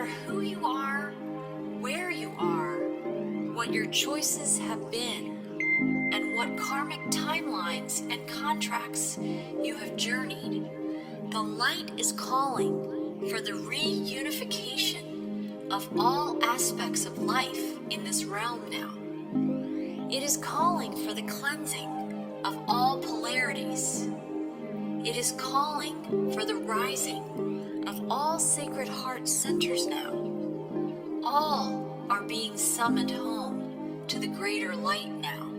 matter who you are, where you are, what your choices have been, and what karmic timelines and contracts you have journeyed, the light is calling for the reunification of all aspects of life in this realm now. It is calling for the cleansing of all polarities. It is calling for the rising of all sacred heart centers now. All are being summoned home to the greater light now.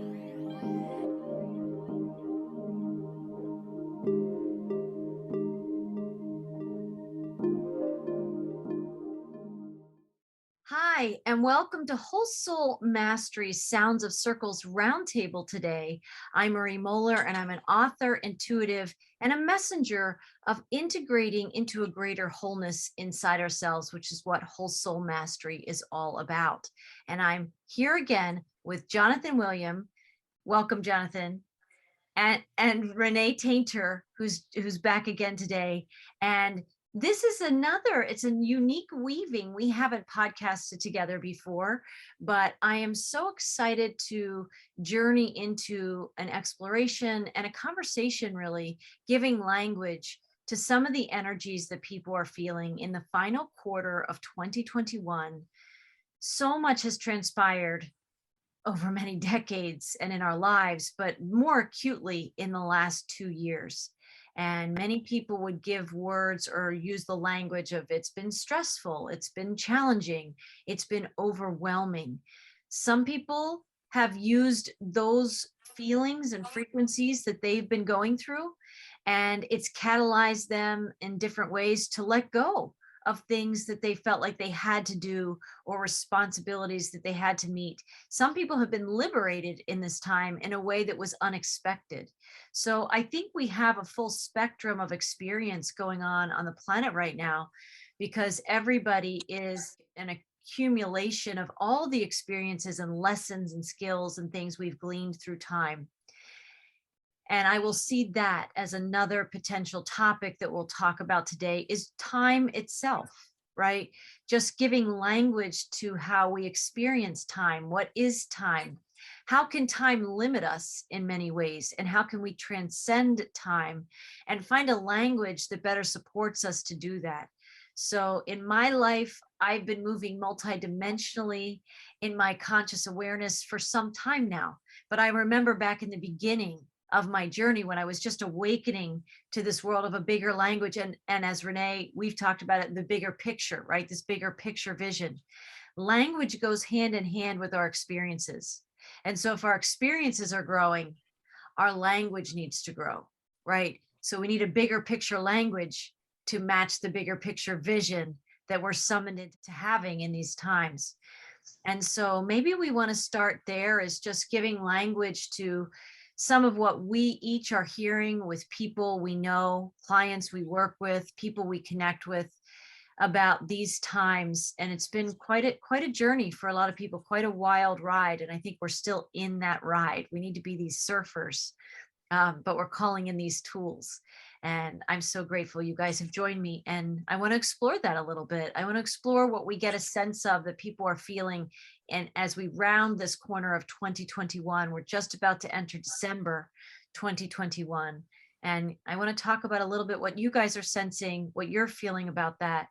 Hi, and welcome to Whole Soul Mastery's Sounds of Circles Roundtable today. I'm Marie Moeller, and I'm an author, intuitive, and a messenger of integrating into a greater wholeness inside ourselves, which is what Whole Soul Mastery is all about. And I'm here again with Jonathan William. Welcome, Jonathan. And Renee Tainter, who's back again today. And this is it's a unique weaving. We haven't podcasted together before, but I am so excited to journey into an exploration and a conversation, really giving language to some of the energies that people are feeling in the final quarter of 2021. So much has transpired over many decades and in our lives, but more acutely in the last 2 years. And many people would give words or use the language of it's been stressful, it's been challenging, it's been overwhelming. Some people have used those feelings and frequencies that they've been going through, and it's catalyzed them in different ways to let go of things that they felt like they had to do or responsibilities that they had to meet. Some people have been liberated in this time in a way that was unexpected. So I think we have a full spectrum of experience going on the planet right now, because everybody is an accumulation of all the experiences and lessons and skills and things we've gleaned through time. And I will see that as another potential topic that we'll talk about today is time itself, right? Just giving language to how we experience time. What is time? How can time limit us in many ways? And how can we transcend time and find a language that better supports us to do that? So in my life, I've been moving multidimensionally in my conscious awareness for some time now. But I remember back in the beginning of my journey when I was just awakening to this world of a bigger language. And as Renee, we've talked about it, the bigger picture, right? This bigger picture vision. Language goes hand in hand with our experiences. And so if our experiences are growing, our language needs to grow, right? So we need a bigger picture language to match the bigger picture vision that we're summoned into having in these times. And so maybe we want to start there, is just giving language to some of what we each are hearing with people we know, clients we work with, people we connect with about these times. And it's been quite a journey for a lot of people, quite a wild ride. And I think we're still in that ride. We need to be these surfers, but we're calling in these tools. And I'm so grateful you guys have joined me. And I want to explore that a little bit. I want to explore what we get a sense of that people are feeling. And as we round this corner of 2021, we're just about to enter December 2021. And I want to talk about a little bit what you guys are sensing, what you're feeling about that,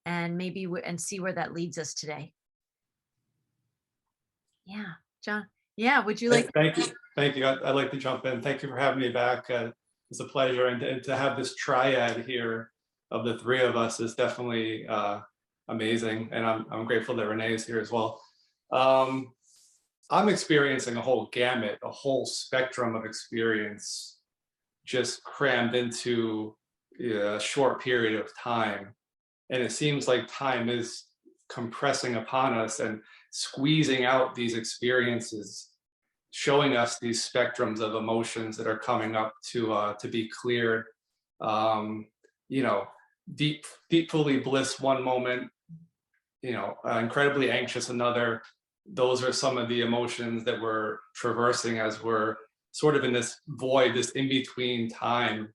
and maybe and see where that leads us today. Yeah, John. Yeah, would you like? Thank you. Thank you. I'd like to jump in. Thank you for having me back. It's a pleasure. And to have this triad here of the three of us is definitely amazing. And I'm grateful that Renee is here as well. I'm experiencing a whole gamut, a whole spectrum of experience just crammed into a short period of time. And it seems like time is compressing upon us and squeezing out these experiences, showing us these spectrums of emotions that are coming up to be cleared. You know, deeply bliss one moment, you know, incredibly anxious another. Those are some of the emotions that we're traversing as we're sort of in this void, this in-between time.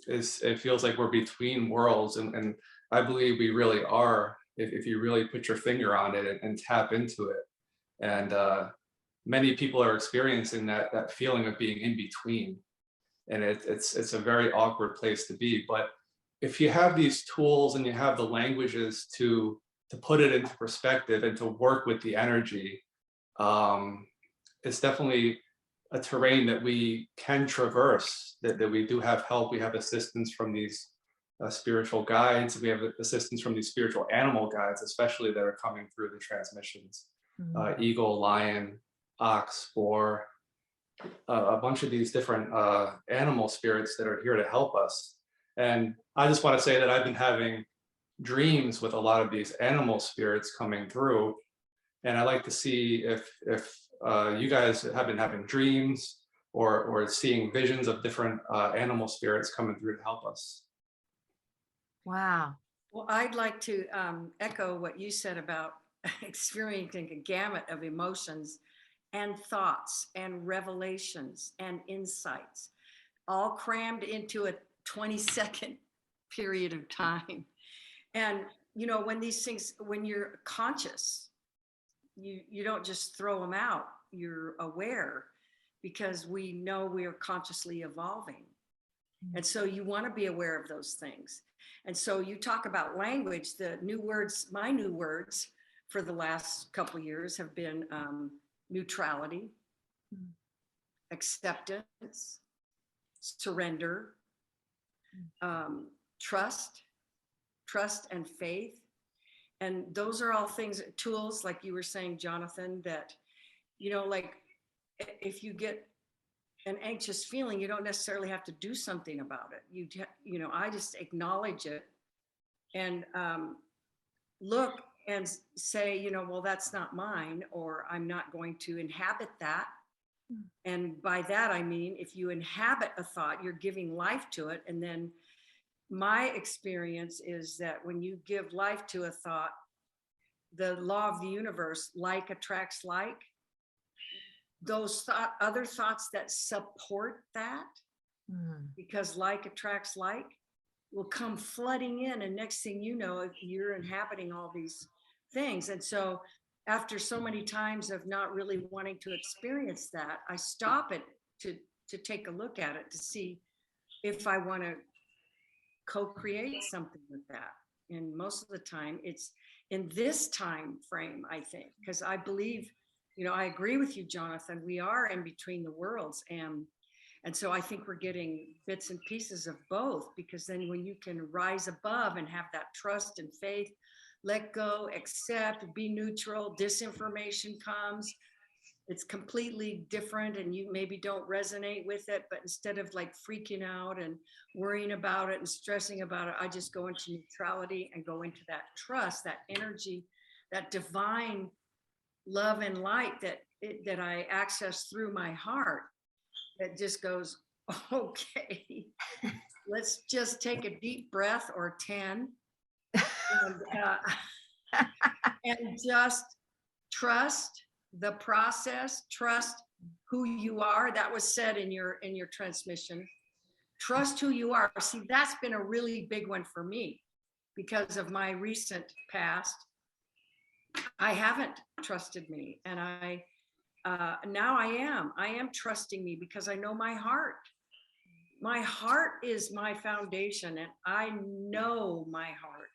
It feels like we're between worlds, and I believe we really are, if you really put your finger on it and tap into it. And many people are experiencing that feeling of being in between, and it's a very awkward place to be. But if you have these tools and you have the languages to put it into perspective and to work with the energy, it's definitely a terrain that we can traverse, that we do have help. We have assistance from these spiritual guides. We have assistance from these spiritual animal guides, especially that are coming through the transmissions. Eagle, lion, ox, boar, a bunch of these different animal spirits that are here to help us. And I just want to say that I've been having dreams with a lot of these animal spirits coming through. And I like to see if you guys have been having dreams or seeing visions of different animal spirits coming through to help us. Wow. Well, I'd like to echo what you said about experiencing a gamut of emotions and thoughts and revelations and insights, all crammed into a 20-second period of time. And, you know, when these things, when you're conscious, you don't just throw them out, you're aware, because we know we are consciously evolving. And so you want to be aware of those things. And so you talk about language, the new words, my new words for the last couple of years have been neutrality, acceptance, surrender, trust and faith. And those are all things, tools, like you were saying, Jonathan, that, you know, like if you get an anxious feeling, you don't necessarily have to do something about it. You know, I just acknowledge it and look and say, you know, well, that's not mine, or I'm not going to inhabit that. And by that, I mean, if you inhabit a thought, you're giving life to it. And then my experience is that when you give life to a thought, the law of the universe, like attracts like, those other thoughts that support that, because like attracts like, will come flooding in. And next thing you know, you're inhabiting all these things. And so after so many times of not really wanting to experience that, I stop it to take a look at it to see if I want to co-create something with that. And most of the time it's in this time frame, I think, because I believe, you know, I agree with you, Jonathan, we are in between the worlds. And so I think we're getting bits and pieces of both, because then when you can rise above and have that trust and faith, let go, accept, be neutral, disinformation comes, it's completely different and you maybe don't resonate with it, but instead of like freaking out and worrying about it and stressing about it, I just go into neutrality and go into that trust, that energy, that divine love and light that I access through my heart, that just goes, okay, let's just take a deep breath or 10 and just trust the process, trust who you are. That was said in your transmission. Trust who you are. See, that's been a really big one for me because of my recent past. I haven't trusted me, and now I am trusting me because I know my heart. My heart is my foundation, and I know my heart.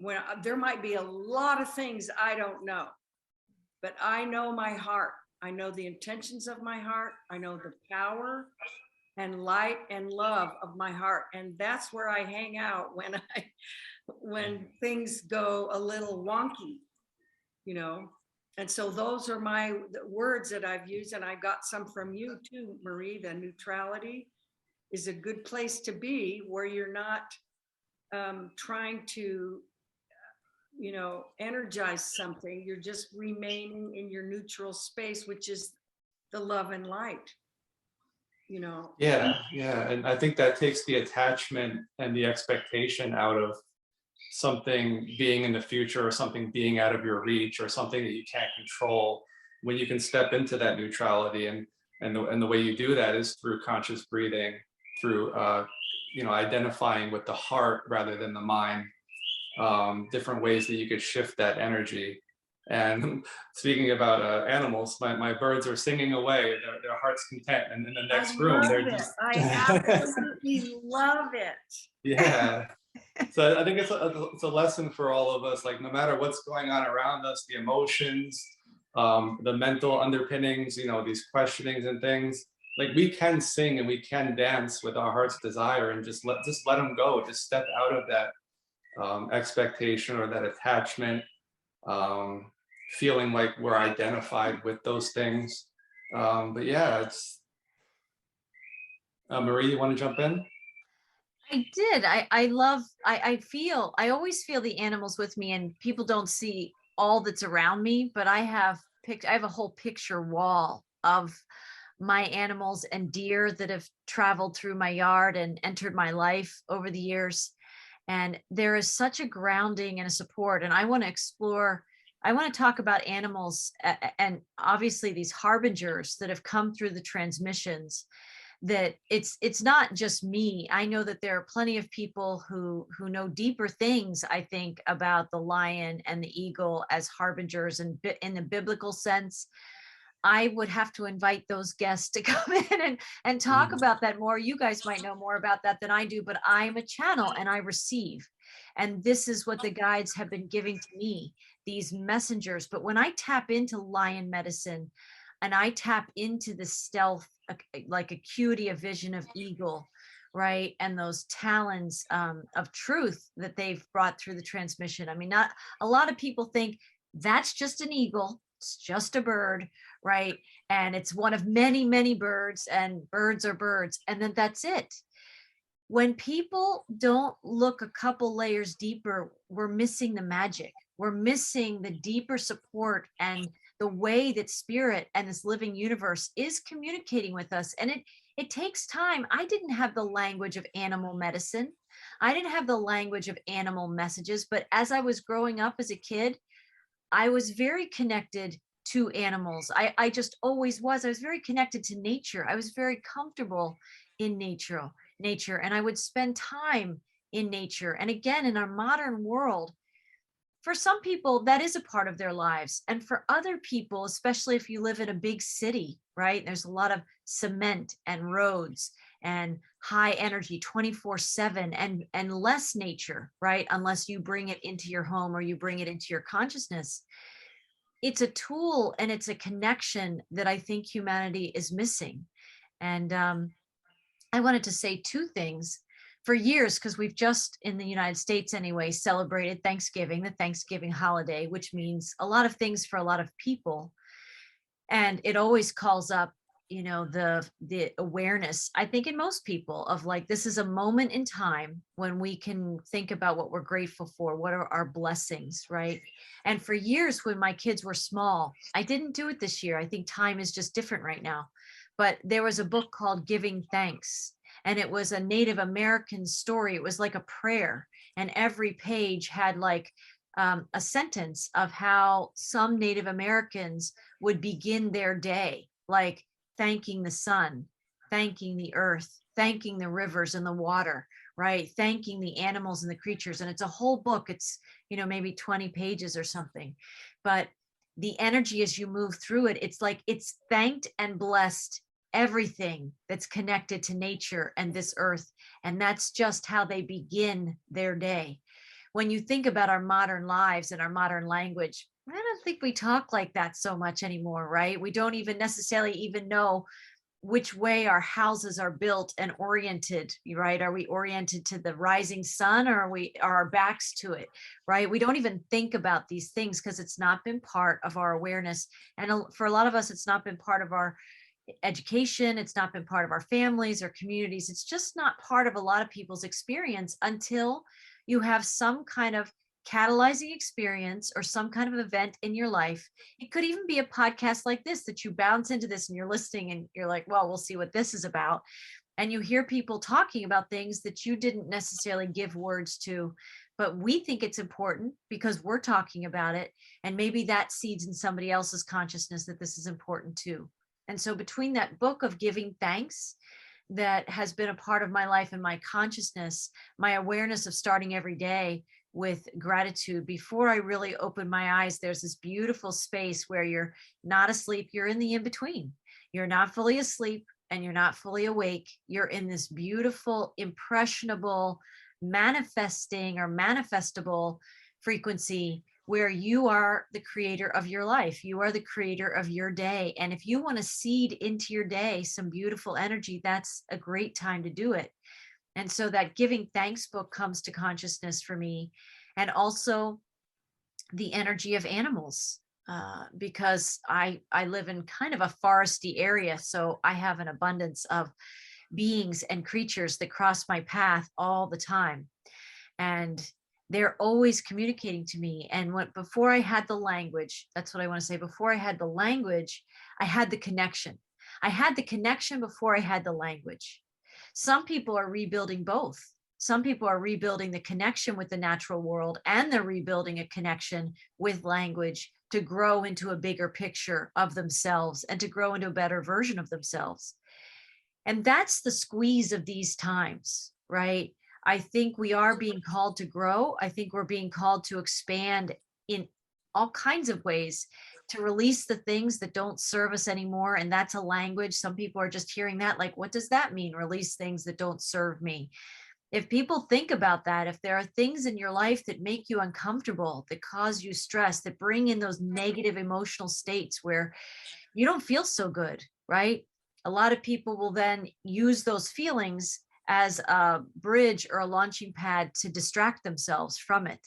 When there might be a lot of things I don't know, but I know my heart. I know the intentions of my heart. I know the power and light and love of my heart. And that's where I hang out when things go a little wonky, you know. And so those are my words that I've used, and I got some from you too, Marie. The neutrality is a good place to be, where you're not trying to, you know, energize something. You're just remaining in your neutral space, which is the love and light, you know. Yeah, and I think that takes the attachment and the expectation out of something being in the future, or something being out of your reach, or something that you can't control. When you can step into that neutrality, and the way you do that is through conscious breathing, through you know, identifying with the heart rather than the mind, different ways that you could shift that energy. And speaking about animals, my birds are singing away, their heart's content. And in the next room, they're just. I absolutely love it. Yeah. So I think it's a lesson for all of us, like no matter what's going on around us, the emotions, the mental underpinnings, these questionings and things, like we can sing and we can dance with our heart's desire and just let them go, just step out of that expectation or that attachment, feeling like we're identified with those things. But yeah, it's Marie, you want to jump in? I did. I love, I always feel the animals with me, and people don't see all that's around me, but I have a whole picture wall of my animals and deer that have traveled through my yard and entered my life over the years. And there is such a grounding and a support. And I want to explore, I want to talk about animals and obviously these harbingers that have come through the transmissions, that it's not just me. I know that there are plenty of people who know deeper things, I think, about the lion and the eagle as harbingers, and in the biblical sense. I would have to invite those guests to come in and talk about that more. You guys might know more about that than I do, but I'm a channel and I receive. And this is what the guides have been giving to me, these messengers. But when I tap into lion medicine and I tap into the stealth, like acuity of vision of eagle, right? And those talons of truth that they've brought through the transmission. I mean, not a lot of people think that's just an eagle. It's just a bird, right? And it's one of many, many birds, and birds are birds. And then that's it. When people don't look a couple layers deeper, we're missing the magic. We're missing the deeper support and the way that spirit and this living universe is communicating with us. And it takes time. I didn't have the language of animal medicine. I didn't have the language of animal messages, but as I was growing up as a kid, I was very connected to animals. I just always was. I was very connected to nature. I was very comfortable in nature, and I would spend time in nature. And again, in our modern world, for some people, that is a part of their lives. And for other people, especially if you live in a big city, right? There's a lot of cement and roads and high energy 24/7 and less nature, right? Unless you bring it into your home or you bring it into your consciousness. It's a tool and it's a connection that I think humanity is missing. And I wanted to say two things. For years, because we've just in the United States anyway, celebrated Thanksgiving, the Thanksgiving holiday, which means a lot of things for a lot of people. And it always calls up, the awareness, I think, in most people of like, this is a moment in time when we can think about what we're grateful for, what are our blessings, right? And for years when my kids were small, I didn't do it this year. I think time is just different right now. But there was a book called Giving Thanks, and it was a Native American story. It was like a prayer, and every page had like a sentence of how some Native Americans would begin their day, like thanking the sun, thanking the earth, thanking the rivers and the water, right? Thanking the animals and the creatures. And it's a whole book. It's, maybe 20 pages or something. But the energy as you move through it, it's like it's thanked and blessed everything that's connected to nature and this earth. And that's just how they begin their day. When you think about our modern lives and our modern language, I don't think we talk like that so much anymore, right? We don't even necessarily even know which way our houses are built and oriented, right? Are we oriented to the rising sun, or are our backs to it, right? We don't even think about these things because it's not been part of our awareness. And for a lot of us, it's not been part of our education. It's not been part of our families or communities. It's just not part of a lot of people's experience until you have some kind of catalyzing experience or some kind of event in your life. It could even be a podcast like this, that you bounce into this and you're listening and you're like, well, we'll see what this is about. And you hear people talking about things that you didn't necessarily give words to, but we think it's important because we're talking about it. And maybe that seeds in somebody else's consciousness that this is important too. And so between that book of Giving Thanks, that has been a part of my life and my consciousness, my awareness of starting every day with gratitude. Before I really open my eyes, there's this beautiful space where you're not asleep, you're in the in between. You're not fully asleep and you're not fully awake. You're in this beautiful, impressionable, manifesting or manifestable frequency where you are the creator of your life. You are the creator of your day. And if you want to seed into your day some beautiful energy, that's a great time to do it. And so that giving thanks book comes to consciousness for me. And also the energy of animals, because I live in kind of a foresty area. So I have an abundance of beings and creatures that cross my path all the time. And they're always communicating to me. And before I had the language, that's what I want to say. Before I had the language, I had the connection. I had the connection before I had the language. Some people are rebuilding both. Some people are rebuilding the connection with the natural world, and they're rebuilding a connection with language to grow into a bigger picture of themselves and to grow into a better version of themselves. And that's the squeeze of these times, right? I think we are being called to grow. I think we're being called to expand in all kinds of ways, to release the things that don't serve us anymore. And that's a language. Some people are just hearing that, like, what does that mean? Release things that don't serve me. If people think about that, if there are things in your life that make you uncomfortable, that cause you stress, that bring in those negative emotional states where you don't feel so good, right? A lot of people will then use those feelings as a bridge or a launching pad to distract themselves from it.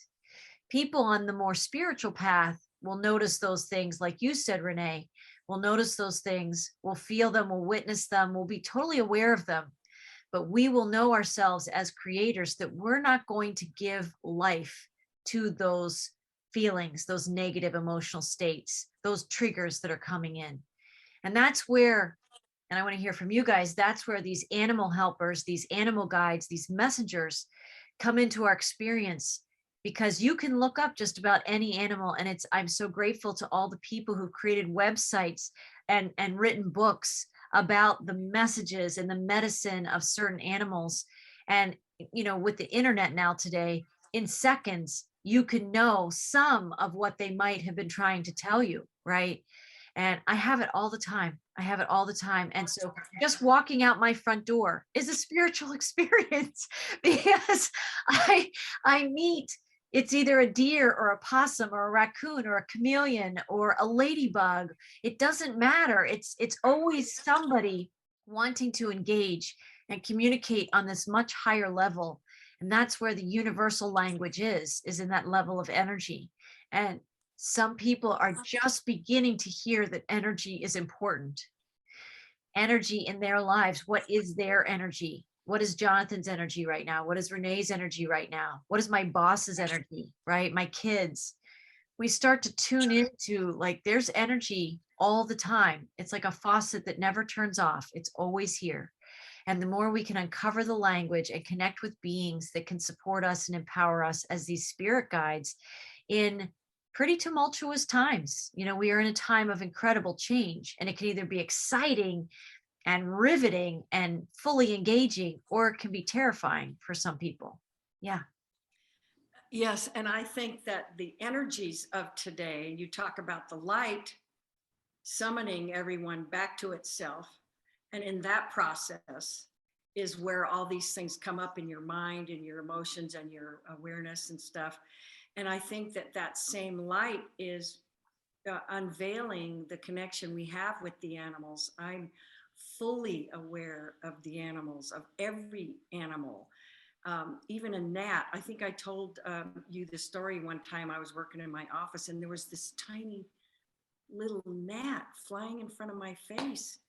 People on the more spiritual path will notice those things, like you said, Renee, will notice those things, will feel them, will witness them, will be totally aware of them. But we will know ourselves as creators that we're not going to give life to those feelings, those negative emotional states, those triggers that are coming in. And that's where, and I want to hear from you guys, that's where these animal helpers, these animal guides, these messengers come into our experience, because you can look up just about any animal. And I'm so grateful to all the people who've created websites and written books about the messages and the medicine of certain animals. And, with the internet now today, in seconds, you can know some of what they might have been trying to tell you, right? And I have it all the time. I have it all the time. And so just walking out my front door is a spiritual experience, because I meet, it's either a deer or a possum or a raccoon or a chameleon or a ladybug. It doesn't matter. It's always somebody wanting to engage and communicate on this much higher level. And that's where the universal language is in that level of energy. And some people are just beginning to hear that energy is important. Energy in their lives. What is their energy? What is Jonathan's energy right now? What is Renee's energy right now? What is my boss's energy, right? My kids. We start to tune into, like, there's energy all the time. It's like a faucet that never turns off. It's always here. And the more we can uncover the language and connect with beings that can support us and empower us as these spirit guides in pretty tumultuous times. We are in a time of incredible change, and it can either be exciting and riveting and fully engaging, or it can be terrifying for some people. Yeah. Yes, and I think that the energies of today, you talk about the light summoning everyone back to itself. And in that process is where all these things come up in your mind and your emotions and your awareness and stuff. And I think that same light is unveiling the connection we have with the animals. I'm fully aware of the animals, of every animal. Even a gnat. I think I told you the story one time. I was working in my office and there was this tiny little gnat flying in front of my face.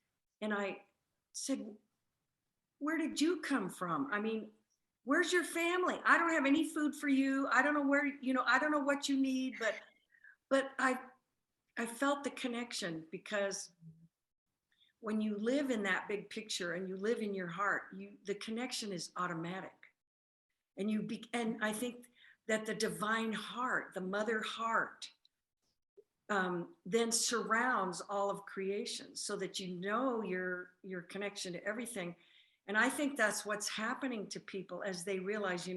And I said, where did you come from? I mean, where's your family? I don't have any food for you. I don't know where, I don't know what you need, but I felt the connection, because when you live in that big picture and you live in your heart, the connection is automatic. And I think that the divine heart, the mother heart, then surrounds all of creation, so that your connection to everything. And I think that's what's happening to people as they realize,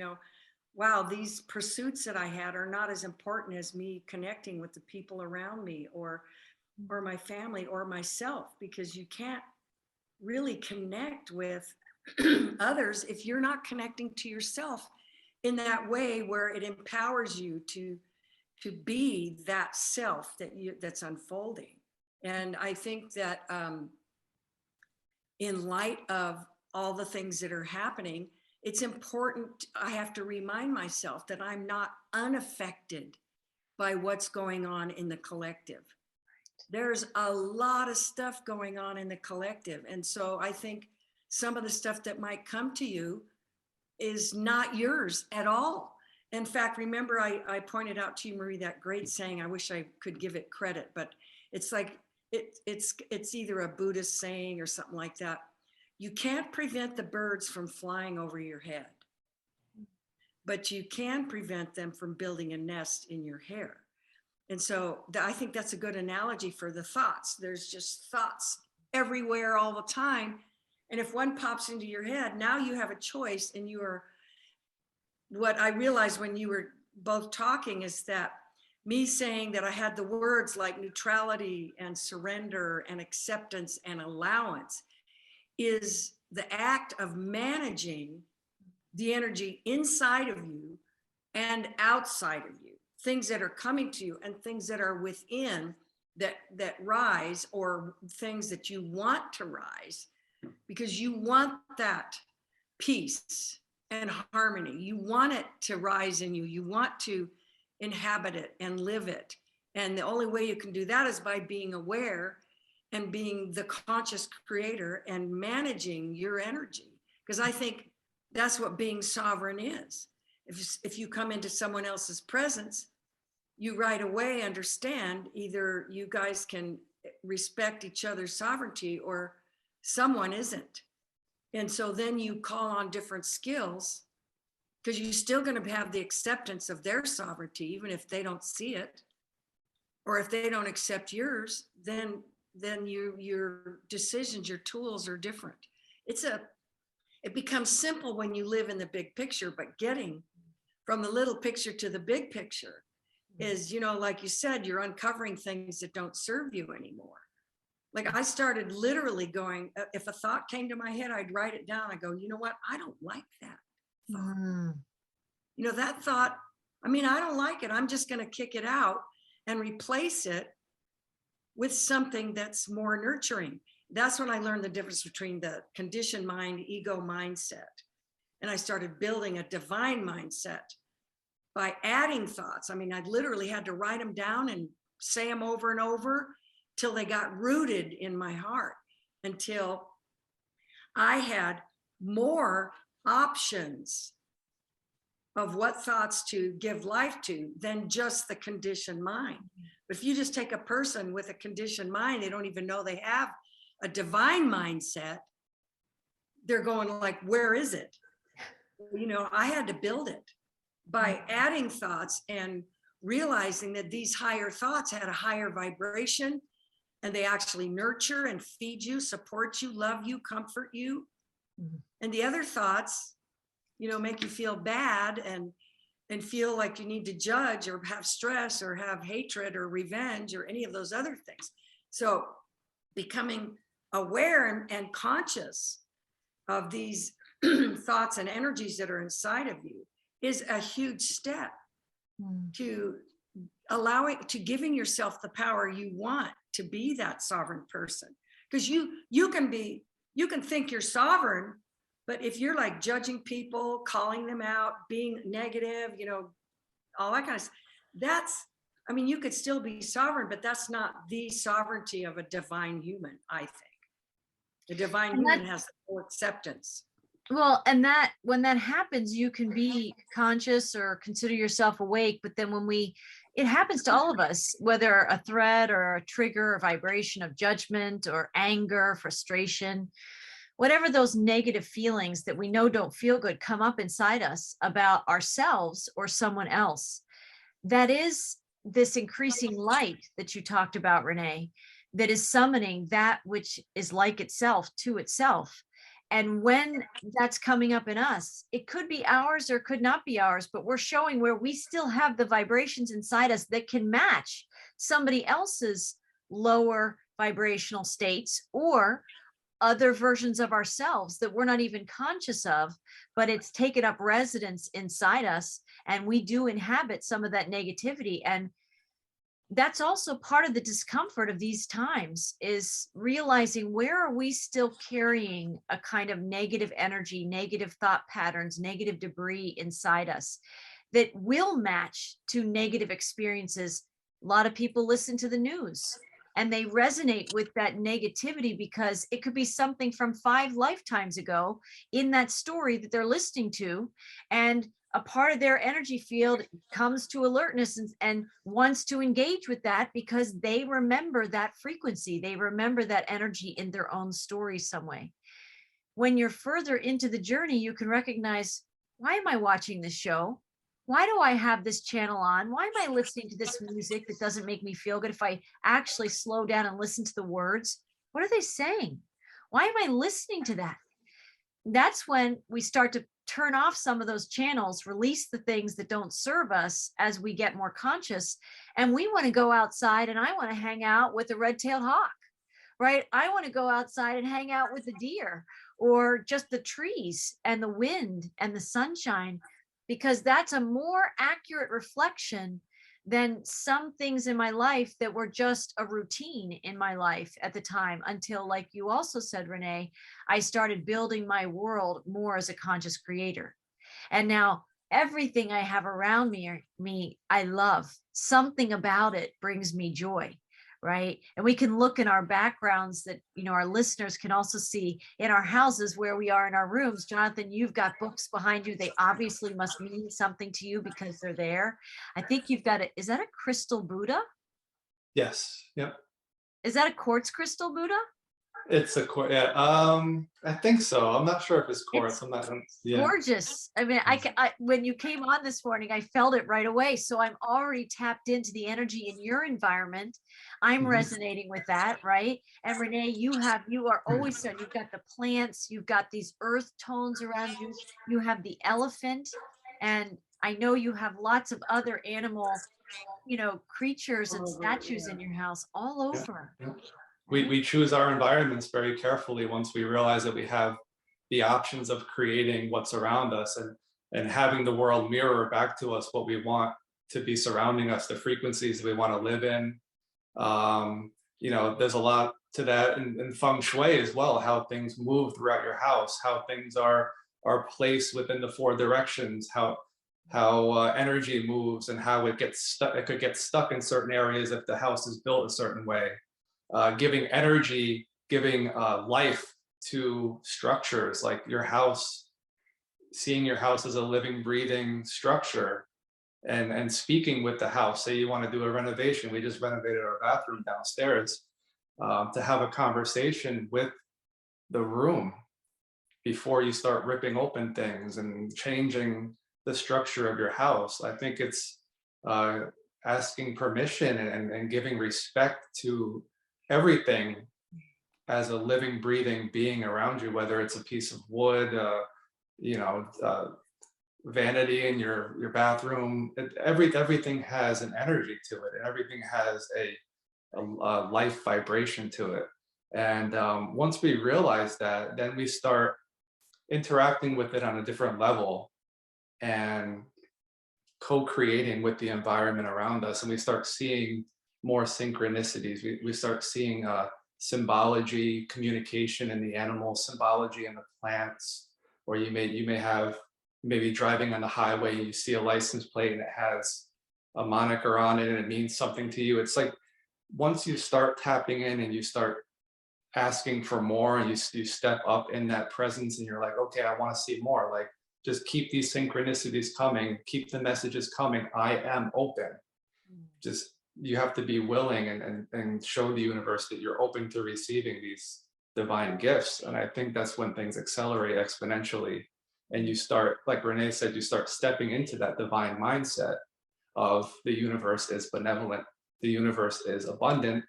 wow, these pursuits that I had are not as important as me connecting with the people around me or my family or myself, because you can't really connect with others if you're not connecting to yourself in that way where it empowers you to be that self that's unfolding. And I think that in light of all the things that are happening, it's important. I have to remind myself that I'm not unaffected by what's going on in the collective. There's a lot of stuff going on in the collective. And so I think some of the stuff that might come to you is not yours at all. In fact, remember I pointed out to you, Marie, that great saying, I wish I could give it credit, but it's like, it's either a Buddhist saying or something like that. You can't prevent the birds from flying over your head, but you can prevent them from building a nest in your hair. And so I think that's a good analogy for the thoughts. There's just thoughts everywhere all the time. And if one pops into your head, now you have a choice. And you are, what I realized when you were both talking is that me saying that I had the words like neutrality and surrender and acceptance and allowance is the act of managing the energy inside of you and outside of you, things that are coming to you and things that are within that rise, or things that you want to rise, because you want that peace and harmony. You want it to rise in you. You want to inhabit it and live it. And the only way you can do that is by being aware and being the conscious creator and managing your energy. Because I think that's what being sovereign is. If you come into someone else's presence, you right away understand either you guys can respect each other's sovereignty or someone isn't. And so then you call on different skills, because you're still going to have the acceptance of their sovereignty, even if they don't see it, or if they don't accept yours, then your decisions, your tools are different. It becomes simple when you live in the big picture, but getting from the little picture to the big picture is, like you said, you're uncovering things that don't serve you anymore. Like I started literally going, if a thought came to my head, I'd write it down. I go, you know what? I don't like that thought. That thought, I don't like it. I'm just going to kick it out and replace it with something that's more nurturing. That's when I learned the difference between the conditioned mind, ego mindset. And I started building a divine mindset by adding thoughts. I literally had to write them down and say them over and over till they got rooted in my heart, until I had more options of what thoughts to give life to than just the conditioned mind. But if you just take a person with a conditioned mind, they don't even know they have a divine mindset. They're going like, where is it? I had to build it by adding thoughts and realizing that these higher thoughts had a higher vibration, and they actually nurture and feed you, support you, love you, comfort you. And the other thoughts, make you feel bad and feel like you need to judge or have stress or have hatred or revenge or any of those other things. So becoming aware and conscious of these thoughts and energies that are inside of you is a huge step to giving yourself the power you want to be that sovereign person. Because you can think you're sovereign, but if you're like judging people, calling them out, being negative, all that kind of stuff, you could still be sovereign, but that's not the sovereignty of a divine human, I think. The divine human has full acceptance. Well, and that when that happens, you can be conscious or consider yourself awake. But then it happens to all of us, whether a threat or a trigger or vibration of judgment or anger, frustration, whatever those negative feelings that we know don't feel good come up inside us about ourselves or someone else. That is this increasing light that you talked about, Renee, that is summoning that which is like itself to itself. And when that's coming up in us, it could be ours or could not be ours, but we're showing where we still have the vibrations inside us that can match somebody else's lower vibrational states or other versions of ourselves that we're not even conscious of, but it's taken up residence inside us. And we do inhabit some of that negativity. And that's also part of the discomfort of these times, is realizing where are we still carrying a kind of negative energy, negative thought patterns, negative debris inside us that will match to negative experiences. A lot of people listen to the news and they resonate with that negativity because it could be something from 5 lifetimes ago in that story that they're listening to. And a part of their energy field comes to alertness and wants to engage with that because they remember that frequency. They remember that energy in their own story some way. When you're further into the journey, you can recognize, why am I watching this show? Why do I have this channel on? Why am I listening to this music that doesn't make me feel good? If I actually slow down and listen to the words, what are they saying? Why am I listening to that? That's when we start to turn off some of those channels, release the things that don't serve us as we get more conscious. And we want to go outside, and I want to hang out with a red-tailed hawk, right? I want to go outside and hang out with the deer or just the trees and the wind and the sunshine, because that's a more accurate reflection than some things in my life that were just a routine in my life at the time, until, like you also said, Renee, I started building my world more as a conscious creator. And now everything I have around me, I love. Something about it brings me joy, right? And we can look in our backgrounds that, our listeners can also see in our houses where we are in our rooms. Jonathan, you've got books behind you. They obviously must mean something to you because they're there. I think you've got is that a crystal Buddha? Yes. Yep. Is that a quartz crystal Buddha? It's a quartz. Yeah. I think so. I'm not sure if it's quartz. It's I'm not. Yeah. gorgeous. I mean, when you came on this morning, I felt it right away. So I'm already tapped into the energy in your environment. I'm resonating with that, right? And Renee, you are always so, you've got the plants, you've got these earth tones around you, you have the elephant, and I know you have lots of other animal, creatures and statues in your house all Yeah. over. Yeah. We choose our environments very carefully once we realize that we have the options of creating what's around us and having the world mirror back to us what we want to be surrounding us, the frequencies we want to live in. There's a lot to that in feng shui as well, how things move throughout your house, how things are placed within the 4 directions, how energy moves and how it gets stuck. It could get stuck in certain areas if the house is built a certain way. Giving energy, giving life to structures like your house, seeing your house as a living, breathing structure, and speaking with the house. Say you want to do a renovation. We just renovated our bathroom downstairs, to have a conversation with the room before you start ripping open things and changing the structure of your house. I think it's asking permission and giving respect to everything as a living, breathing being around you, whether it's a piece of wood, vanity in your bathroom. Everything has an energy to it, and everything has a life vibration to it. And once we realize that, then we start interacting with it on a different level and co-creating with the environment around us, and we start seeing more synchronicities. We start seeing symbology, communication in the animals, symbology in the plants. Or you may have, maybe driving on the highway, you see a license plate and it has a moniker on it and it means something to you. It's like, once you start tapping in and you start asking for more, and you step up in that presence, and you're like, okay, I want to see more. Like, just keep these synchronicities coming, keep the messages coming. I am open. Just, you have to be willing and show the universe that you're open to receiving these divine gifts. And I think that's when things accelerate exponentially. And you start, like Renee said, you start stepping into that divine mindset of the universe is benevolent, the universe is abundant,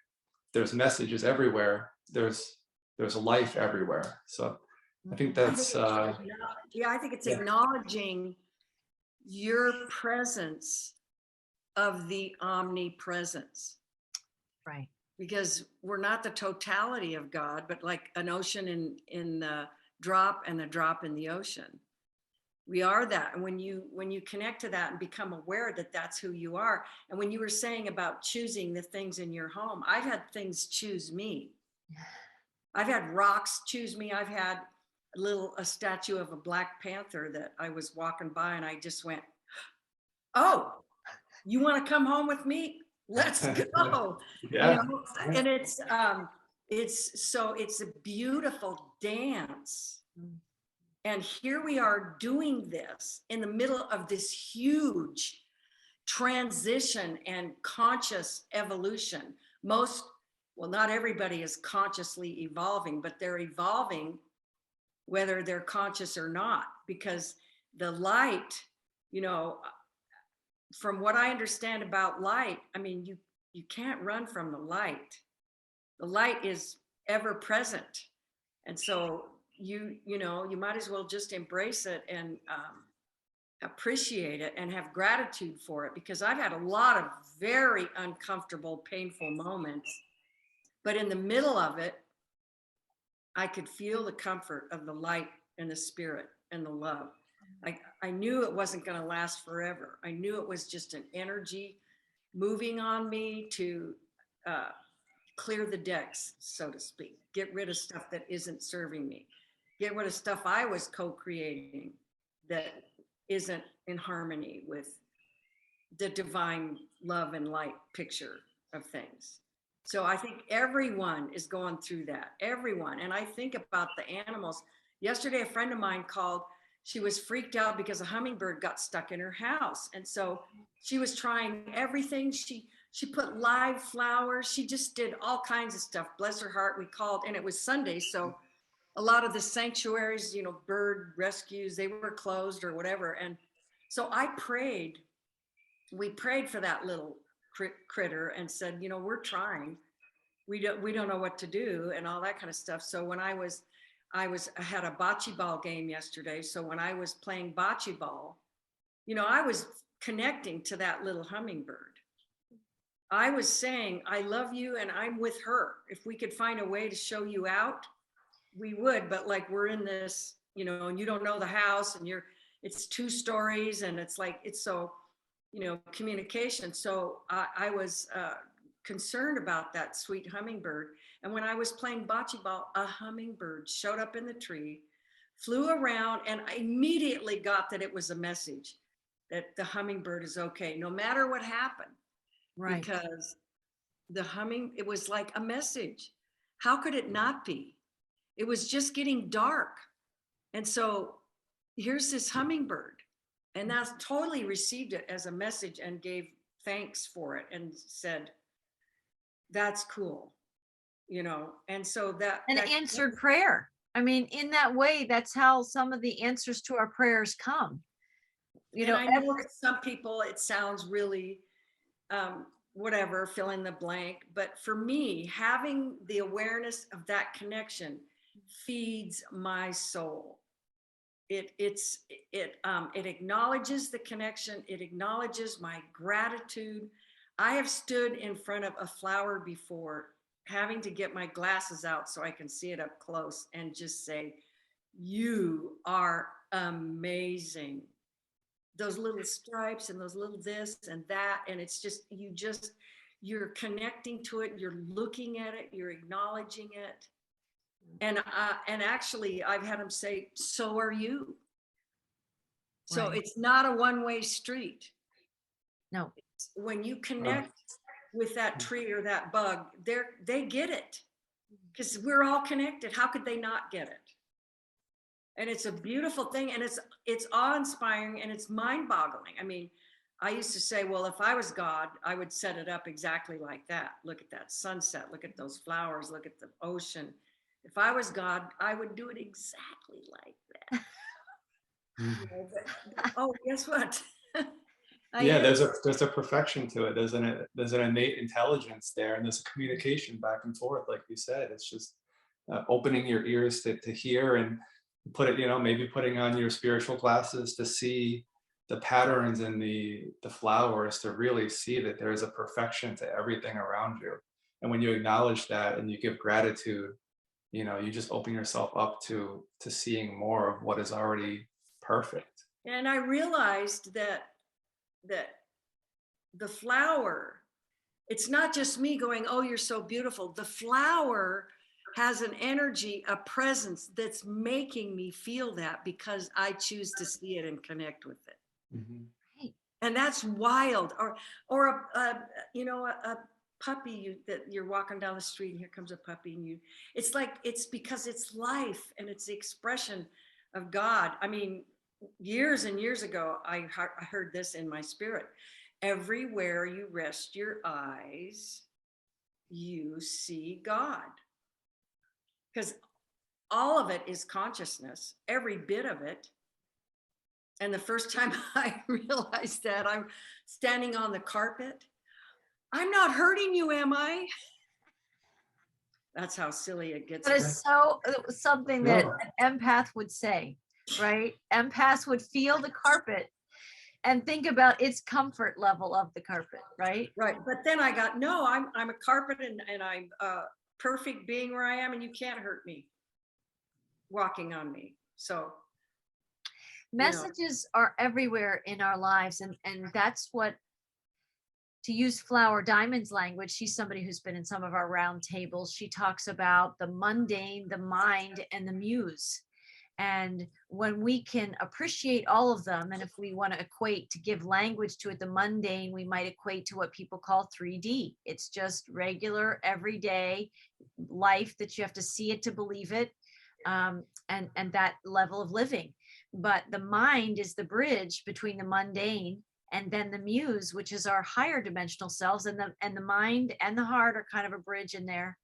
there's messages everywhere, there's life everywhere. So I think I think that's, yeah, I think it's yeah. acknowledging your presence of the omnipresence, Right. because we're not the totality of God, but like an ocean in the drop and the drop in the ocean. We are that. And when you connect to that and become aware that that's who you are. And when you were saying about choosing the things in your home, I've had things choose me. I've had rocks choose me. I've had a statue of a Black Panther that I was walking by and I just went, oh, you want to come home with me? Let's go. Yeah. You know, and it's a beautiful dance. And here we are doing this in the middle of this huge transition and conscious evolution. Well, not everybody is consciously evolving, but they're evolving whether they're conscious or not, because the light, you know, from what I understand about light, I mean, you can't run from the light. The light is ever present. And so you might as well just embrace it and appreciate it and have gratitude for it, because I've had a lot of very uncomfortable, painful moments, but in the middle of it, I could feel the comfort of the light and the spirit and the love. I knew it wasn't going to last forever. I knew it was just an energy moving on me to clear the decks, so to speak, get rid of stuff that isn't serving me, get rid of stuff I was co-creating that isn't in harmony with the divine love and light picture of things. So I think everyone is going through that, everyone. And I think about the animals. Yesterday, a friend of mine called. She was freaked out because a hummingbird got stuck in her house. And so she was trying everything. She put live flowers. She just did all kinds of stuff. Bless her heart. We called, and it was Sunday. So a lot of the sanctuaries, you know, bird rescues, they were closed or whatever. And so we prayed for that little critter and said, you know, we're trying. We don't know what to do and all that kind of stuff. So when I had a bocce ball game yesterday. So when I was playing bocce ball, you know, I was connecting to that little hummingbird. I was saying, I love you and I'm with her. If we could find a way to show you out, we would, but like we're in this, you know, and you don't know the house and it's 2 stories and it's like, it's so, you know, communication. So I was concerned about that sweet hummingbird. And when I was playing bocce ball, a hummingbird showed up in the tree, flew around, and I immediately got that it was a message that the hummingbird is okay, no matter what happened. Right. Because it was like a message. How could it not be? It was just getting dark. And so here's this hummingbird. And that's totally received it as a message and gave thanks for it and said, that's cool, you know. And so that Answered prayer. I mean, in that way, that's how some of the answers to our prayers come. You know, I know some people, it sounds really whatever, fill in the blank. But for me, having the awareness of that connection feeds my soul. It acknowledges the connection. It acknowledges my gratitude. I have stood in front of a flower before, having to get my glasses out so I can see it up close and just say, you are amazing. Those little stripes and those little this and that. And it's just, you're connecting to it. You're looking at it. You're acknowledging it. And actually I've had them say, so are you. So Right. it's not a one-way street. No. When you connect with that tree or that bug, they get it, because we're all connected. How could they not get it? And it's a beautiful thing, and it's awe-inspiring, and it's mind-boggling. I mean, I used to say, well, if I was God, I would set it up exactly like that. Look at that sunset, look at those flowers, look at the ocean. If I was God, I would do it exactly like that. You know, but, oh, guess what? Yeah, there's a perfection to it. There's an innate intelligence there, and there's a communication back and forth, like you said. It's just opening your ears to hear. And put it, maybe putting on your spiritual glasses to see the patterns in the flowers, to really see that there is a perfection to everything around you. And when you acknowledge that and you give gratitude, you just open yourself up to seeing more of what is already perfect. And I realized that the flower, it's not just me going, oh, you're so beautiful. The flower has an energy, a presence that's making me feel that because I choose to see it and connect with it. Mm-hmm. And that's wild. Or a puppy that you're walking down the street and here comes a puppy, and it's because it's life and it's the expression of God. I mean, years and years ago, I heard this in my spirit. Everywhere you rest your eyes, you see God. Because all of it is consciousness, every bit of it. And the first time I realized that, I'm standing on the carpet. I'm not hurting you, am I? That's how silly it gets. That is so something that an empath would say, right? Empaths would feel the carpet and think about its comfort level of the carpet, right? Right. But then I got, no, I'm a carpet and I'm a perfect being where I am, and you can't hurt me walking on me. So messages are everywhere in our lives, and that's what, to use Flower Diamond's language, she's somebody who's been in some of our round tables. She talks about the mundane, the mind, and the muse. And when we can appreciate all of them, and if we want to equate, to give language to it, the mundane, we might equate to what people call 3D. It's just regular, everyday life that you have to see it to believe it, and that level of living. But the mind is the bridge between the mundane and then the muse, which is our higher dimensional selves, and the mind and the heart are kind of a bridge in there.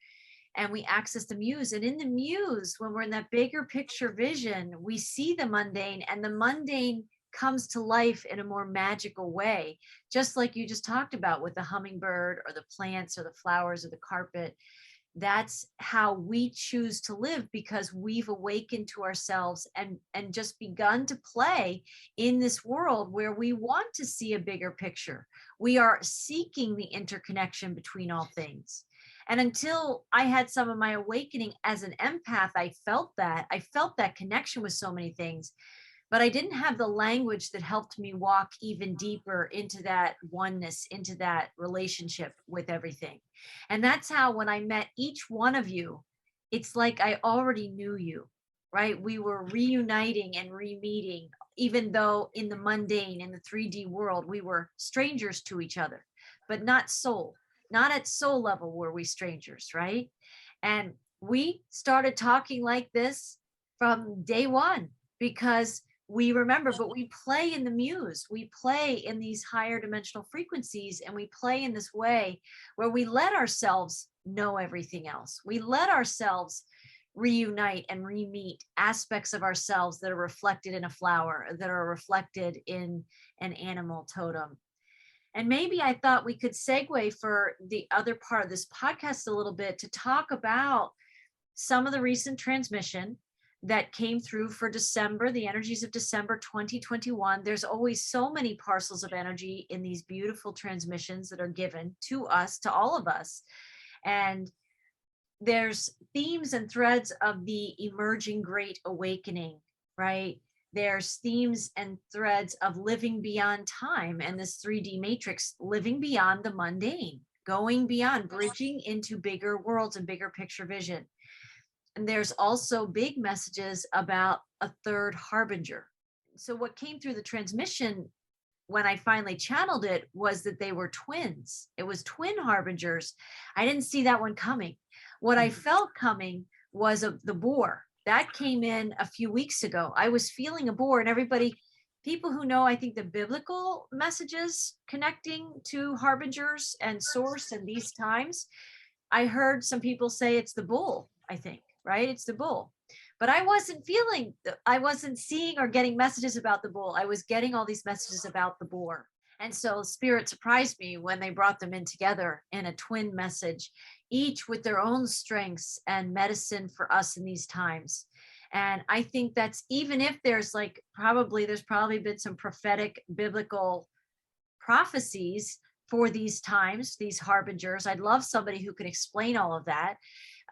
And we access the muse. And in the muse, when we're in that bigger picture vision, we see the mundane, and the mundane comes to life in a more magical way, just like you just talked about with the hummingbird or the plants or the flowers or the carpet. That's how we choose to live, because we've awakened to ourselves and just begun to play in this world where we want to see a bigger picture. We are seeking the interconnection between all things. And until I had some of my awakening as an empath, I felt that connection with so many things, but I didn't have the language that helped me walk even deeper into that oneness, into that relationship with everything. And that's how, when I met each one of you, it's like I already knew you, right? We were reuniting and re-meeting, even though in the mundane, in the 3D world, we were strangers to each other, but not soul. Not at soul level were we strangers, right? And we started talking like this from day one, because we remember, but we play in the muse, we play in these higher dimensional frequencies, and we play in this way where we let ourselves know everything else. We let ourselves reunite and re-meet aspects of ourselves that are reflected in a flower, that are reflected in an animal totem. And maybe I thought we could segue for the other part of this podcast a little bit to talk about some of the recent transmission that came through for December, the energies of December 2021. There's always so many parcels of energy in these beautiful transmissions that are given to us, to all of us. And there's themes and threads of the emerging great awakening, right? There's themes and threads of living beyond time and this 3D matrix, living beyond the mundane, going beyond, bridging into bigger worlds and bigger picture vision. And there's also big messages about a third harbinger. So what came through the transmission when I finally channeled it was that they were twins. It was twin harbingers. I didn't see that one coming. What I felt coming was the boar. That came in a few weeks ago. I was feeling a boar, and people who know, I think, the biblical messages connecting to harbingers and source and these times, I heard some people say it's the bull, I think, right? It's the bull. But I wasn't seeing or getting messages about the bull. I was getting all these messages about the boar. And so Spirit surprised me when they brought them in together in a twin message, each with their own strengths and medicine for us in these times. And I think that's, even if there's there's probably been some prophetic biblical prophecies for these times, these harbingers. I'd love somebody who can explain all of that.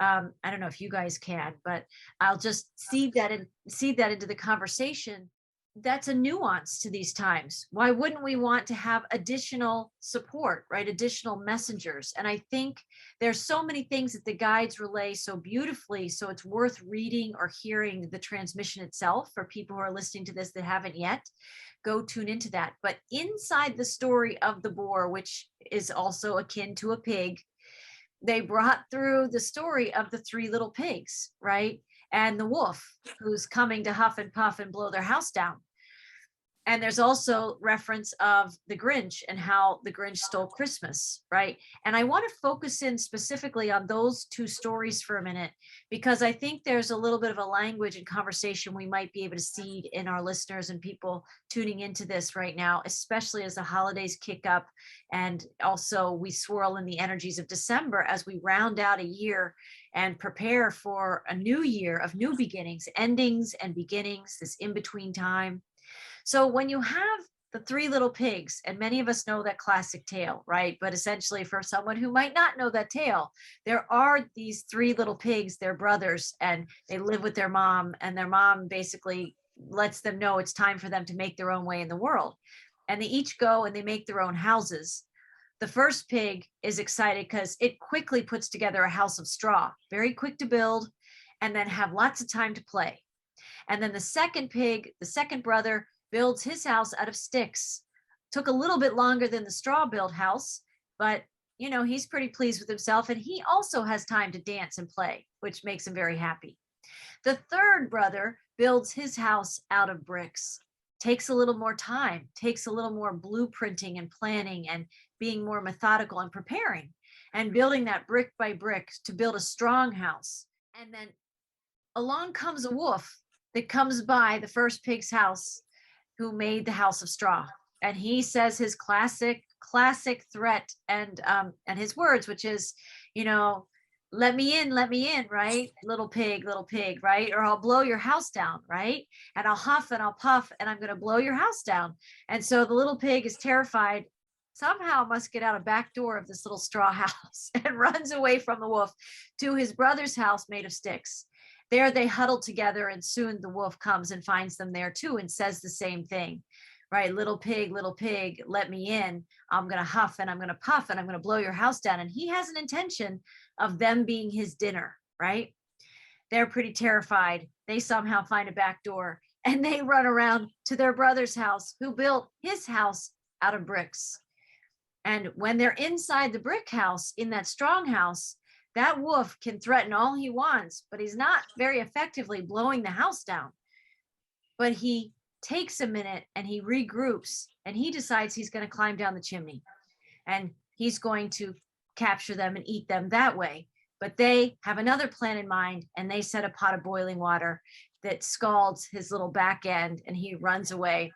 I don't know if you guys can, but I'll just seed that into the conversation. That's a nuance to these times. Why wouldn't we want to have additional support, right? Additional messengers. And I think there's so many things that the guides relay so beautifully. So it's worth reading or hearing the transmission itself for people who are listening to this that haven't yet. Go tune into that. But inside the story of the boar, which is also akin to a pig, they brought through the story of the three little pigs, right? And the wolf who's coming to huff and puff and blow their house down. And there's also reference of the Grinch and how the Grinch stole Christmas, right? And I want to focus in specifically on those two stories for a minute, because I think there's a little bit of a language and conversation we might be able to seed in our listeners and people tuning into this right now, especially as the holidays kick up. And also we swirl in the energies of December as we round out a year and prepare for a new year of new beginnings, endings and beginnings, this in-between time. So when you have the three little pigs, and many of us know that classic tale, right? But essentially for someone who might not know that tale, there are these three little pigs, they're brothers, and they live with their mom, and their mom basically lets them know it's time for them to make their own way in the world. And they each go and they make their own houses. The first pig is excited because it quickly puts together a house of straw, very quick to build, and then have lots of time to play. And then the second pig, the second brother, builds his house out of sticks. Took a little bit longer than the straw built house, but he's pretty pleased with himself, and he also has time to dance and play, which makes him very happy. The third brother builds his house out of bricks. Takes a little more time, takes a little more blueprinting and planning and being more methodical and preparing and building that brick by brick to build a strong house. And then along comes a wolf that comes by the first pig's house, who made the house of straw, and he says his classic threat and his words, which is, let me in, right? Little pig, right? Or I'll blow your house down, right? And I'll huff and I'll puff and I'm going to blow your house down. And so the little pig is terrified, somehow must get out a back door of this little straw house and runs away from the wolf to his brother's house made of sticks. There they huddle together, and soon the wolf comes and finds them there too and says the same thing, right? Little pig, let me in. I'm going to huff and I'm going to puff and I'm going to blow your house down. And he has an intention of them being his dinner, right? They're pretty terrified. They somehow find a back door and they run around to their brother's house, who built his house out of bricks. And when they're inside the brick house, in that strong house, that wolf can threaten all he wants, but he's not very effectively blowing the house down. But he takes a minute and he regroups and he decides he's going to climb down the chimney and he's going to capture them and eat them that way. But they have another plan in mind, and they set a pot of boiling water that scalds his little back end, and he runs away,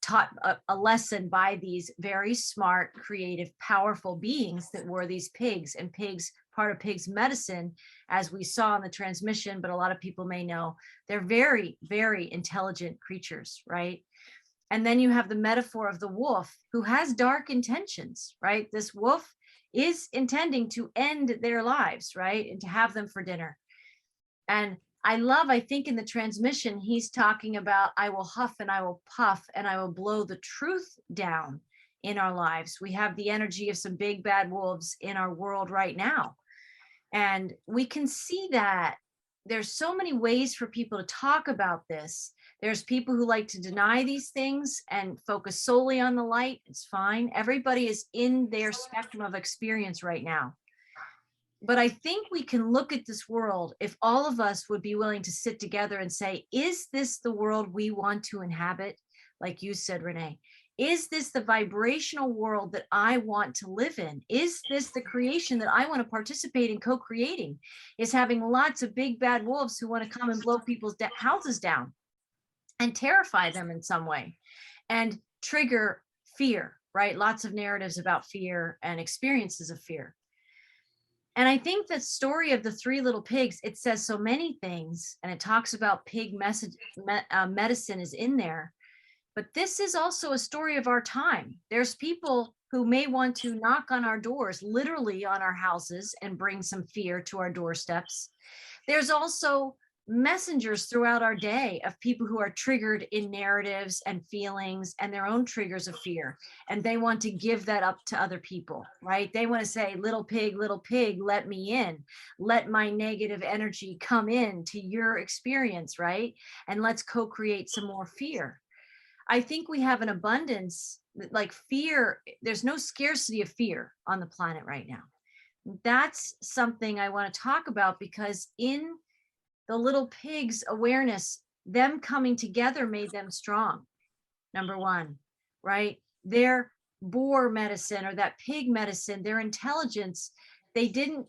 taught a lesson by these very smart, creative, powerful beings that were these pigs, and pigs, part of pigs' medicine, as we saw in the transmission, but a lot of people may know, they're very, very intelligent creatures, right? And then you have the metaphor of the wolf, who has dark intentions, right? This wolf is intending to end their lives, right? And to have them for dinner. And I think in the transmission, he's talking about, I will huff and I will puff and I will blow the truth down in our lives. We have the energy of some big bad wolves in our world right now. And we can see that there's so many ways for people to talk about this. There's people who like to deny these things and focus solely on the light. It's fine. Everybody is in their spectrum of experience right now. But I think we can look at this world, if all of us would be willing to sit together and say, is this the world we want to inhabit? Like you said, Renee, is this the vibrational world that I want to live in? Is this the creation that I want to participate in co-creating? Is having lots of big bad wolves who want to come and blow people's houses down and terrify them in some way and trigger fear, right? Lots of narratives about fear and experiences of fear. And I think the story of the three little pigs, it says so many things, and it talks about pig medicine is in there. But this is also a story of our time. There's people who may want to knock on our doors, literally on our houses, and bring some fear to our doorsteps. There's also messengers throughout our day of people who are triggered in narratives and feelings and their own triggers of fear. And they want to give that up to other people, right? They want to say, little pig, let me in. Let my negative energy come in to your experience, right? And let's co-create some more fear. I think we have an abundance, like fear. There's no scarcity of fear on the planet right now. That's something I want to talk about, because in the little pigs' awareness, them coming together made them strong. Number one, right? Their boar medicine or that pig medicine, their intelligence, they didn't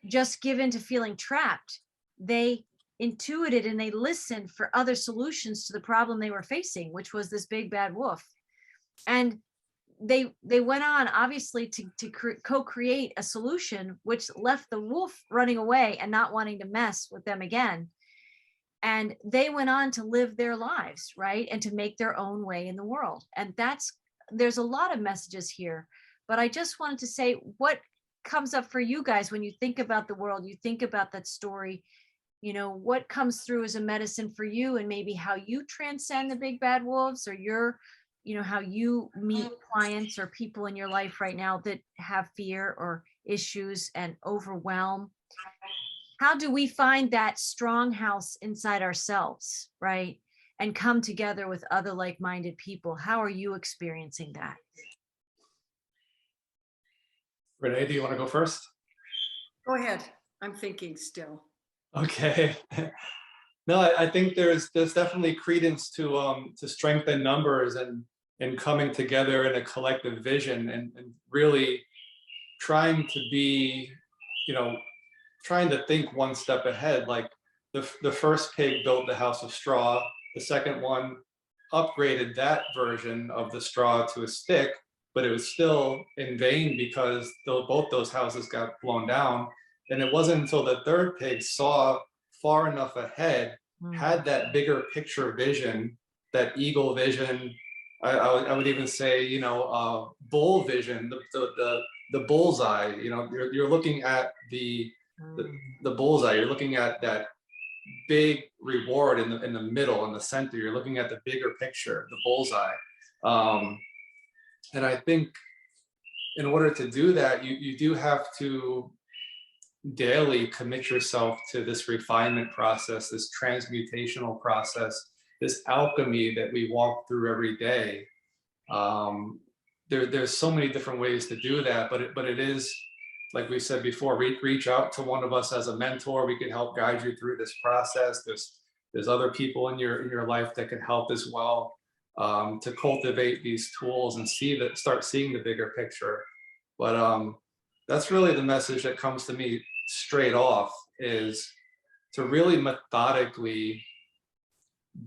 just give in to feeling trapped. They intuited and they listened for other solutions to the problem they were facing, which was this big bad wolf. And they went on, obviously, to co-create a solution which left the wolf running away and not wanting to mess with them again. And they went on to live their lives, right? And to make their own way in the world. And there's a lot of messages here, but I just wanted to say, what comes up for you guys when you think about the world, you think about that story, you know, what comes through as a medicine for you, and maybe how you transcend the big bad wolves, or your, you know, how you meet clients or people in your life right now that have fear or issues and overwhelm. How do we find that strong house inside ourselves, right? And come together with other like-minded people? How are you experiencing that? Renee, do you want to go first? Go ahead. I'm thinking still. Okay. No, I think there's definitely credence to strength in numbers and coming together in a collective vision, and really trying to be, you know, trying to think one step ahead. Like the first pig built the house of straw. The second one upgraded that version of the straw to a stick, but it was still in vain because both those houses got blown down. And it wasn't until the third pig saw far enough ahead, had that bigger picture vision, that eagle vision. I would even say, you know, bull vision, the bullseye. You know, you're looking at the bullseye. You're looking at that big reward in the middle, in the center. You're looking at the bigger picture, the bullseye. And I think in order to do that, you do have to daily commit yourself to this refinement process, this transmutational process, this alchemy that we walk through every day. There's so many different ways to do that, but it is, like we said before, reach out to one of us as a mentor. We can help guide you through this process. There's other people in your life that can help as well, to cultivate these tools and start seeing the bigger picture. But that's really the message that comes to me straight off, is to really methodically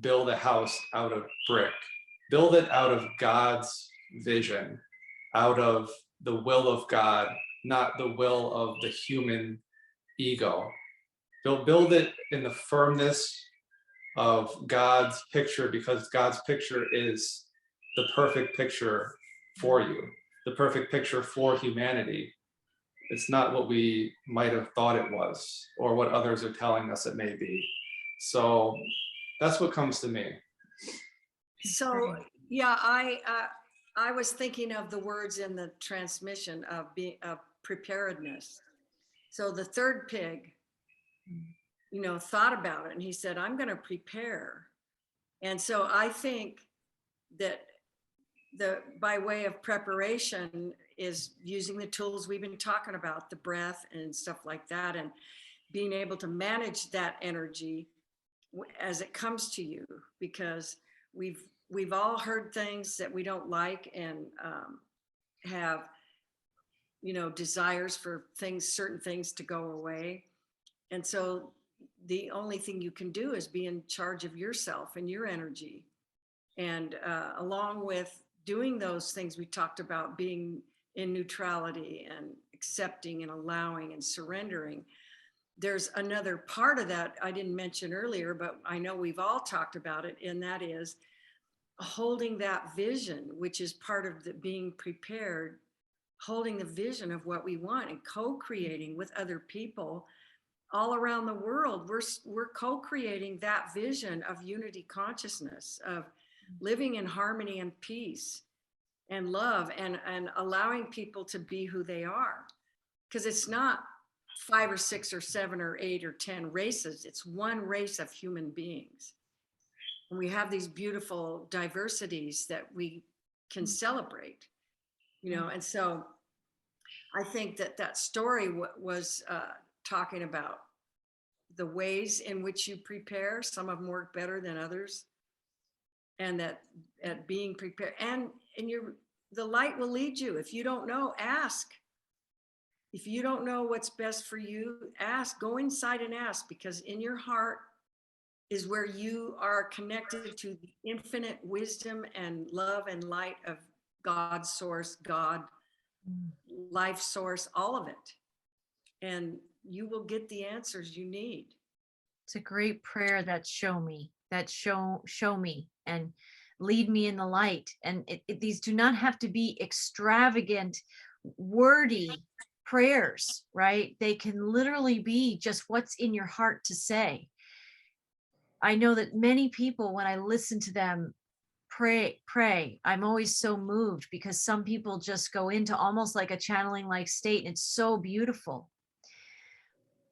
build a house out of brick, build it out of God's vision, out of the will of God, not the will of the human ego. Build it in the firmness of God's picture, because God's picture is the perfect picture for you, the perfect picture for humanity. It's not what we might have thought it was, or what others are telling us it may be. So that's what comes to me. So yeah, I was thinking of the words in the transmission of preparedness. So the third pig, you know, thought about it, and he said, I'm going to prepare. And so I think that by way of preparation is using the tools we've been talking about, the breath and stuff like that, and being able to manage that energy as it comes to you, because we've all heard things that we don't like, and have, you know, desires for certain things to go away. And so the only thing you can do is be in charge of yourself and your energy. And along with doing those things we talked about, being in neutrality and accepting and allowing and surrendering. There's another part of that I didn't mention earlier, but I know we've all talked about it, and that is holding that vision, which is part of the being prepared, holding the vision of what we want and co-creating with other people all around the world. We're co-creating that vision of unity consciousness, of living in harmony and peace and love, and allowing people to be who they are. Because it's not 5 or 6 or 7 or 8 or 10 races. It's one race of human beings. And we have these beautiful diversities that we can celebrate, you know. And so I think that story was talking about the ways in which you prepare. Some of them work better than others. And that at being prepared, and the light will lead you. If you don't know, ask. If you don't know what's best for you, ask. Go inside and ask, because in your heart is where you are connected to the infinite wisdom and love and light of God's source, God, life source, all of it. And you will get the answers you need. It's a great prayer, that show me, show me and lead me in the light. And these do not have to be extravagant, wordy prayers, right? They can literally be just what's in your heart to say. I know that many people, when I listen to them pray, I'm always so moved, because some people just go into almost like a channeling like state, and it's so beautiful.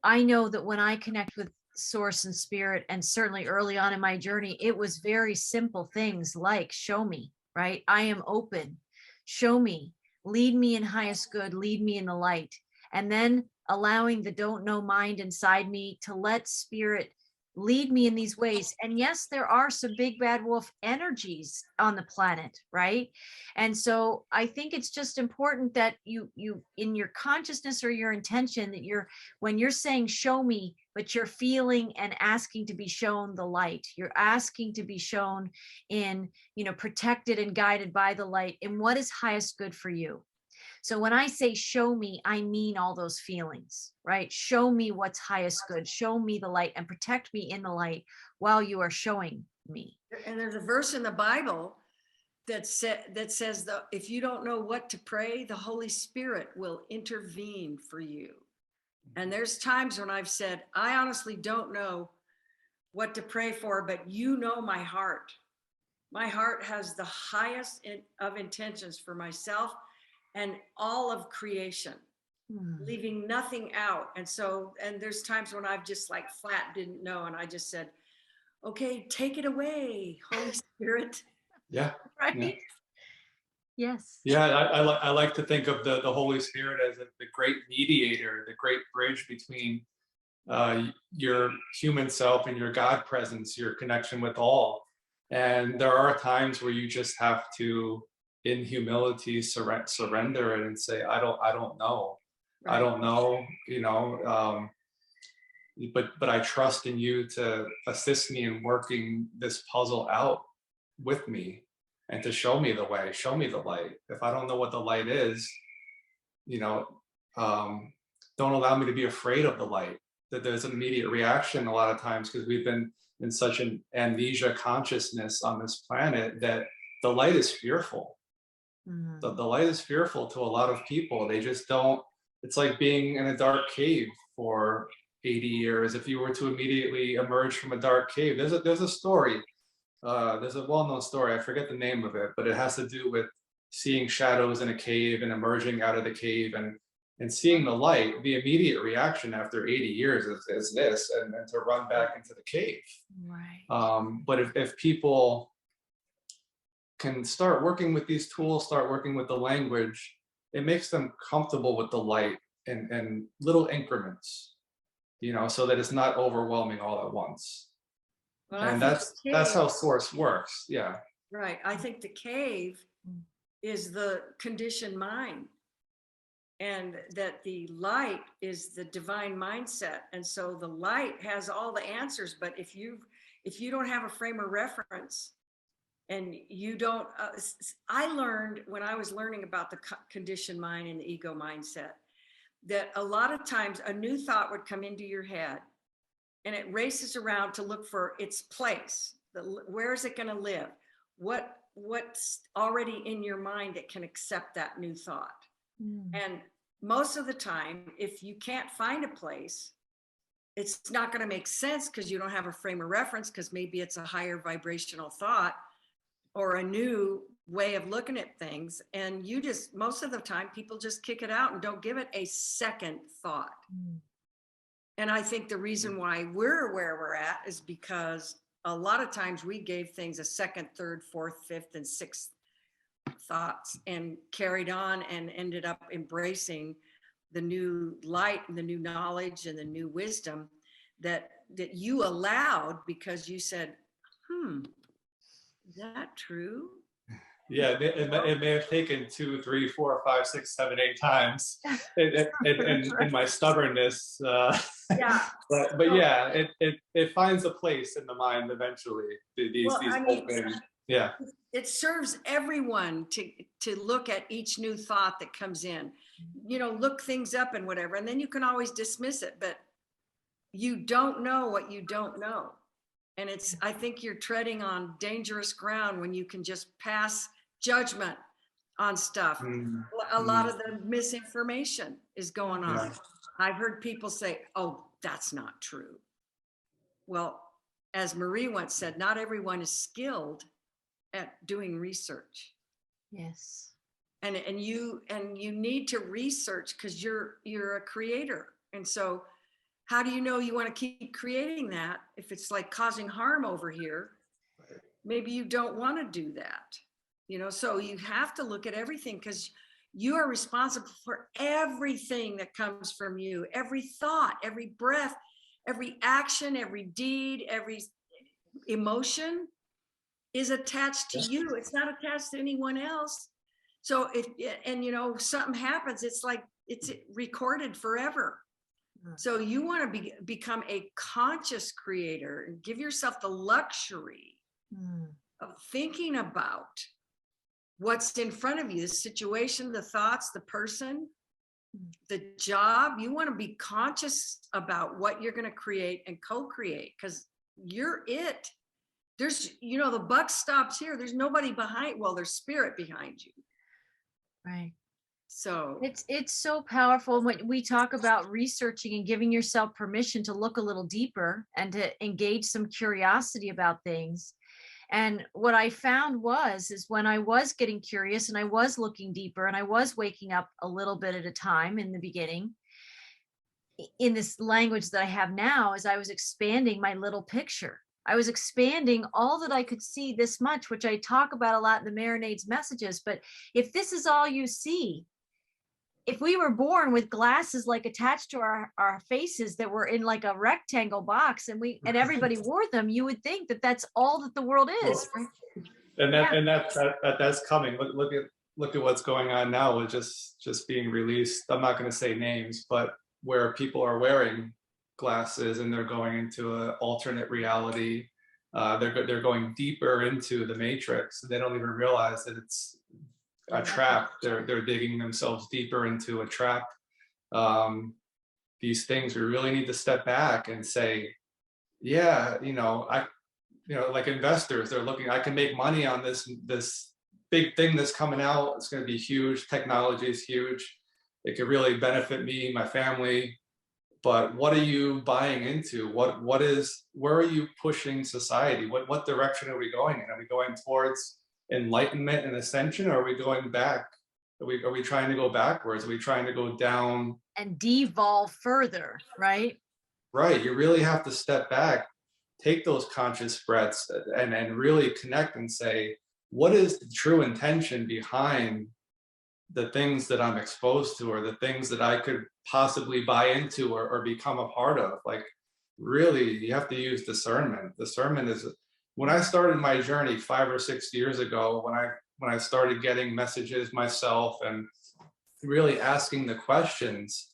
I know that when I connect with source and spirit, and certainly early on in my journey, it was very simple things like show me, right? I am open, show me, lead me in highest good, lead me in the light. And then allowing the don't know mind inside me to let spirit lead me in these ways. And yes, there are some big bad wolf energies on the planet, right? And so I think it's just important that you in your consciousness or your intention, that when you're saying show me, but you're feeling and asking to be shown the light, you're asking to be shown in, protected and guided by the light, in what is highest good for you. So when I say show me, I mean all those feelings, right? Show me what's highest good, show me the light, and protect me in the light while you are showing me. And there's a verse in the Bible that says that if you don't know what to pray, the Holy Spirit will intervene for you. And there's times when I've said, I honestly don't know what to pray for, but you know my heart. My heart has the highest of intentions for myself and all of creation, leaving nothing out. And there's times when I've just like flat didn't know. And I just said, okay, take it away, Holy Spirit. Yeah. Right. Yeah. Yes. Yeah, I like to think of the Holy Spirit as the great mediator, the great bridge between your human self and your God presence, your connection with all. And there are times where you just have to, in humility, surrender it and say, I don't know. Right. I don't know, but I trust in you to assist me in working this puzzle out with me, and to show me the way, show me the light. If I don't know what the light is, don't allow me to be afraid of the light. That there's an immediate reaction a lot of times, because we've been in such an amnesia consciousness on this planet that the light is fearful. The light is fearful to a lot of people. They just don't, it's like being in a dark cave for 80 years. If you were to immediately emerge from a dark cave, there's a story. There's a well-known story, I forget the name of it, but it has to do with seeing shadows in a cave and emerging out of the cave and seeing the light. The immediate reaction after 80 years is this, and to run back into the cave. Right. But if people can start working with these tools, start working with the language, it makes them comfortable with the light in little increments, so that it's not overwhelming all at once. Well, and that's how source works. Yeah. Right. I think the cave is the conditioned mind, and that the light is the divine mindset. And so the light has all the answers, but if you don't have a frame of reference, and you don't, I learned when I was learning about the conditioned mind and the ego mindset, that a lot of times a new thought would come into your head and it races around to look for its place. Where is it going to live? What's already in your mind that can accept that new thought? And most of the time, if you can't find a place, it's not going to make sense because you don't have a frame of reference, because maybe it's a higher vibrational thought or a new way of looking at things. And you just, most of the time, people just kick it out and don't give it a second thought. And I think the reason why we're where we're at is because a lot of times we gave things a second, third, fourth, fifth, and sixth thoughts and carried on and ended up embracing the new light and the new knowledge and the new wisdom that you allowed, because you said, is that true? Yeah, it may have taken 2, 3, 4, 5, 6, 7, 8 times in my stubbornness. Yeah. But yeah, it finds a place in the mind eventually. These open, yeah. It serves everyone to look at each new thought that comes in, look things up and whatever, and then you can always dismiss it, but you don't know what you don't know. And I think you're treading on dangerous ground when you can just pass judgment on stuff. A lot of the misinformation is going on. Yeah. I've heard people say, oh, that's not true. Well, as Marie once said, not everyone is skilled at doing research. Yes. And you need to research because you're a creator. And so how do you know you want to keep creating that if it's like causing harm over here? Maybe you don't want to do that. So you have to look at everything, because you are responsible for everything that comes from you. Every thought, every breath, every action, every deed, every emotion is attached to you. It's not attached to anyone else. So something happens, it's like it's recorded forever. So you want to become a conscious creator and give yourself the luxury of thinking about what's in front of you, the situation, the thoughts, the person, the job. You want to be conscious about what you're going to create and co-create, because you're it. There's, the buck stops here. There's nobody behind. Well, there's spirit behind you. Right. So it's so powerful when we talk about researching and giving yourself permission to look a little deeper and to engage some curiosity about things. And what I found is when I was getting curious and I was looking deeper and I was waking up a little bit at a time in the beginning, in this language that I have now, as I was expanding my little picture, I was expanding all that I could see this much, which I talk about a lot in the Marinades messages. But if this is all you see, if we were born with glasses like attached to our faces that were in like a rectangle box and everybody wore them, you would think that that's all that the world is. Well, and that's coming. Look at what's going on now with just being released. I'm not going to say names, but where people are wearing glasses and they're going into an alternate reality. They're going deeper into the matrix. They don't even realize that it's a trap. They're digging themselves deeper into a trap. These things, we really need to step back and say, yeah, like investors, they're looking, I can make money on this big thing that's coming out. It's going to be huge. Technology is huge. It could really benefit me, my family. But what are you buying into? Where are you pushing society? What direction are we going in? Are we going towards enlightenment and ascension, or are we going back? Are we trying to go backwards? Are we trying to go down and devolve further? Right. You really have to step back, take those conscious breaths, and really connect and say, what is the true intention behind the things that I'm exposed to, or the things that I could possibly buy into or become a part of? Like, really, you have to use discernment. Discernment is, when I started my journey 5 or 6 years ago, when I started getting messages myself and really asking the questions,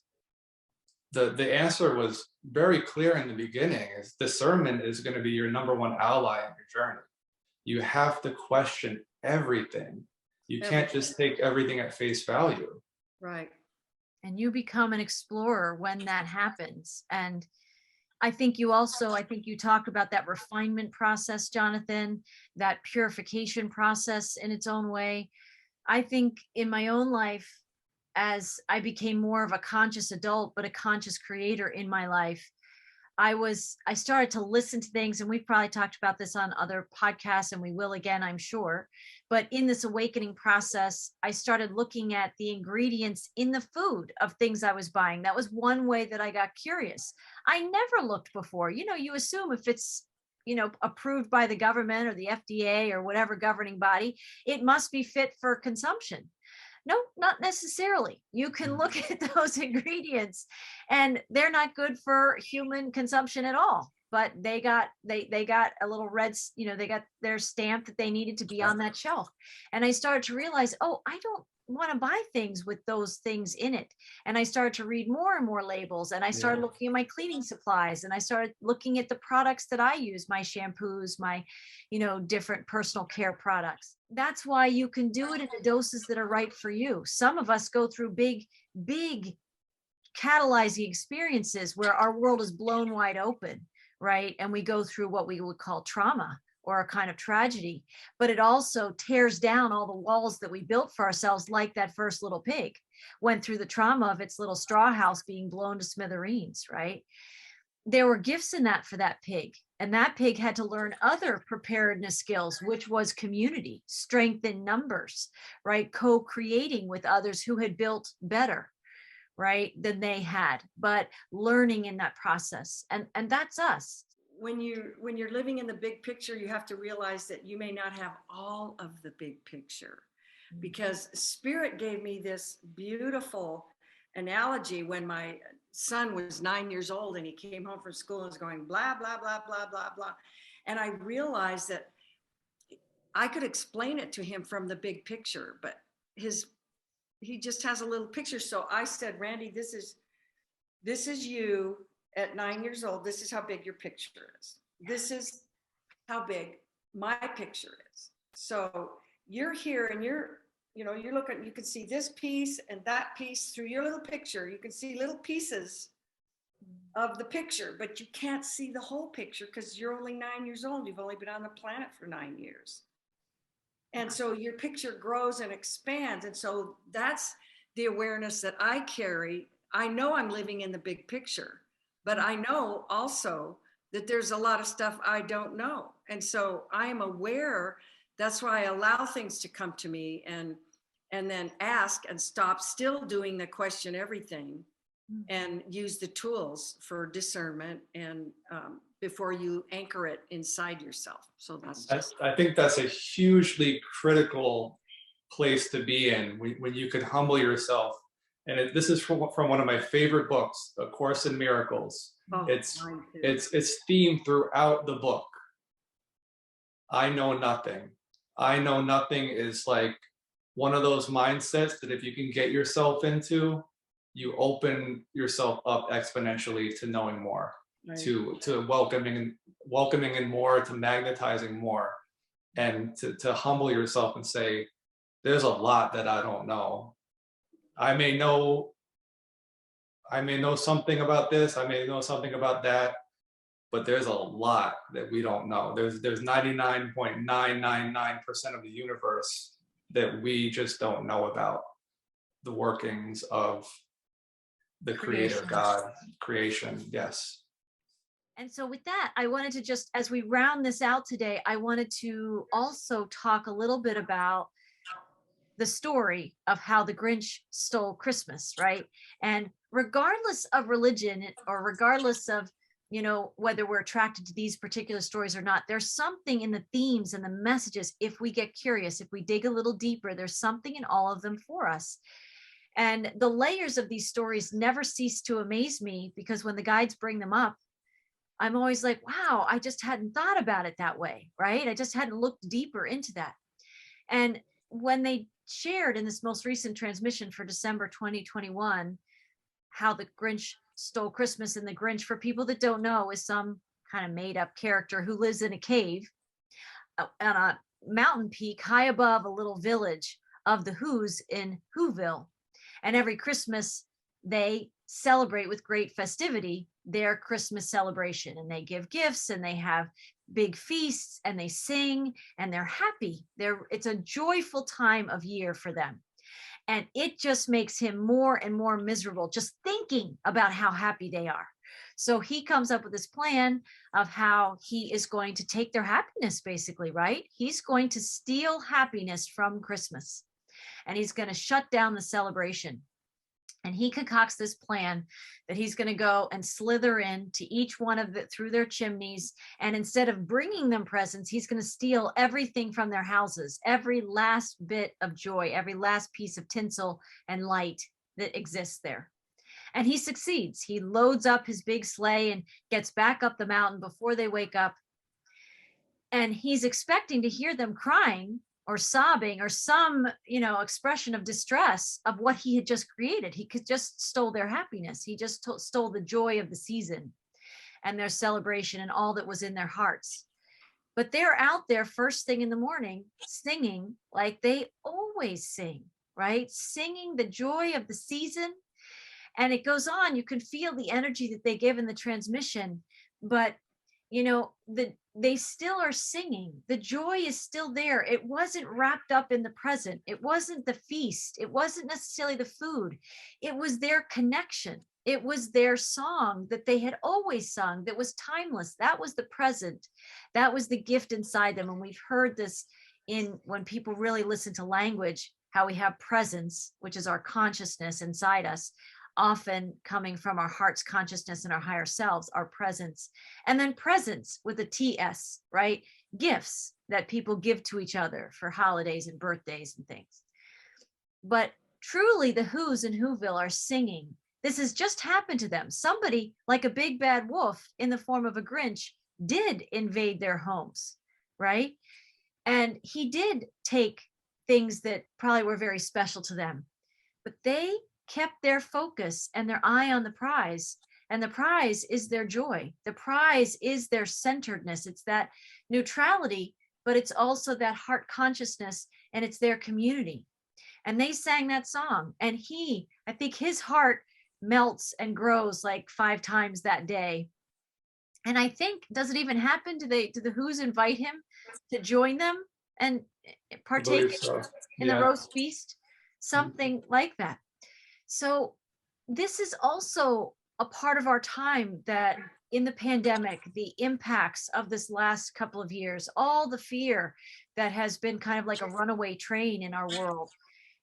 the answer was very clear in the beginning, is discernment is going to be your #1 ally in your journey. You have to question everything. You can't just take everything at face value. Right. And you become an explorer when that happens. And I think you talked about that refinement process, Jonathan, that purification process in its own way. I think in my own life, as I became more of a conscious adult, but a conscious creator in my life, I started to listen to things, and we've probably talked about this on other podcasts, and we will again, I'm sure. But in this awakening process, I started looking at the ingredients in the food of things I was buying. That was one way that I got curious. I never looked before. You assume if it's, approved by the government or the FDA or whatever governing body, it must be fit for consumption. No, not necessarily. You can look at those ingredients and they're not good for human consumption at all. But they got a little red, they got their stamp that they needed to be on that shelf. And I started to realize, oh, I don't want to buy things with those things in it. And I started to read more and more labels, and I started looking at my cleaning supplies, and I started looking at the products that I use, my shampoos, my, different personal care products. That's why you can do it in the doses that are right for you. Some of us go through big catalyzing experiences where our world is blown wide open, right? And we go through what we would call trauma or a kind of tragedy, but it also tears down all the walls that we built for ourselves, like that first little pig went through the trauma of its little straw house being blown to smithereens, right? There were gifts in that for that pig. And that pig had to learn other preparedness skills, which was community, strength in numbers, right? Co-creating with others who had built better, right, than they had, but learning in that process. And that's us. When you're living in the big picture, you have to realize that you may not have all of the big picture, because Spirit gave me this beautiful analogy when my son was 9 years old and he came home from school and was going blah, blah, blah, blah, blah, blah. And I realized that I could explain it to him from the big picture, but he just has a little picture. So I said, Randy, this is you at 9 years old. This is how big your picture is. This is how big my picture is. So you're here and you're looking, you can see this piece and that piece through your little picture. You can see little pieces of the picture, but you can't see the whole picture because you're only 9 years old. You've only been on the planet for 9 years. And so your picture grows and expands. And so that's the awareness that I carry. I know I'm living in the big picture, but I know also that there's a lot of stuff I don't know. And so I am aware. That's why I allow things to come to me and then ask and stop still doing the question everything and use the tools for discernment and before you anchor it inside yourself. So I think that's a hugely critical place to be in when you can humble yourself. And this is from one of my favorite books, A Course in Miracles. Oh, it's themed throughout the book. I know nothing. I know nothing is like one of those mindsets that if you can get yourself into, you open yourself up exponentially to knowing more, right, to welcoming in more, to magnetizing more, and to humble yourself and say, there's a lot that I don't know. I may know something about this, I may know something about that, but there's a lot that we don't know. There's 99.999% of the universe that we just don't know about the workings of the creator God, creation. Yes. And so with that, I wanted to just, as we round this out today, I wanted to also talk a little bit about the story of how the Grinch stole Christmas, right? And regardless of religion or regardless of, whether we're attracted to these particular stories or not, there's something in the themes and the messages. If we get curious, if we dig a little deeper, there's something in all of them for us. And the layers of these stories never cease to amaze me, because when the guides bring them up, I'm always like, wow, I just hadn't thought about it that way, right? I just hadn't looked deeper into that. And when they shared in this most recent transmission for December 2021, how the Grinch stole Christmas, and the Grinch, for people that don't know, is some kind of made up character who lives in a cave on a mountain peak high above a little village of the Who's in Whoville. And every Christmas, they celebrate with great festivity their Christmas celebration, and they give gifts and they have big feasts and they sing and they're happy. It's a joyful time of year for them. And it just makes him more and more miserable just thinking about how happy they are. So he comes up with this plan of how he is going to take their happiness, basically, right? He's going to steal happiness from Christmas, and he's going to shut down the celebration. And he concocts this plan that he's going to go and slither in to each one of it through their chimneys. And instead of bringing them presents, he's going to steal everything from their houses, every last bit of joy, every last piece of tinsel and light that exists there. And he succeeds. He loads up his big sleigh and gets back up the mountain before they wake up. And he's expecting to hear them crying or sobbing or some, expression of distress of what he had just created. He could just stole their happiness. He just stole the joy of the season and their celebration and all that was in their hearts. But they're out there first thing in the morning singing like they always sing, right? Singing the joy of the season. And it goes on. You can feel the energy that they give in the transmission, but they still are singing. The joy is still there. It wasn't wrapped up in the present. It wasn't the feast. It wasn't necessarily the food. It was their connection. It was their song that they had always sung that was timeless. That was the present. That was the gift inside them. And we've heard this when people really listen to language, how we have presence, which is our consciousness inside us, often coming from our heart's consciousness and our higher selves, our presence. And then presents with a TS, right? Gifts that people give to each other for holidays and birthdays and things. But truly the Who's in Whoville are singing. This has just happened to them. Somebody like a big bad wolf in the form of a Grinch did invade their homes, right? And he did take things that probably were very special to them, but they kept their focus and their eye on the prize. And the prize is their joy. The prize is their centeredness. It's that neutrality, but it's also that heart consciousness, and it's their community. And they sang that song. And I think his heart melts and grows like 5 times that day. And I think, does it even happen? Do the Who's invite him to join them and partake in the roast feast? Something like that. So this is also a part of our time that in the pandemic, the impacts of this last couple of years, all the fear that has been kind of like a runaway train in our world,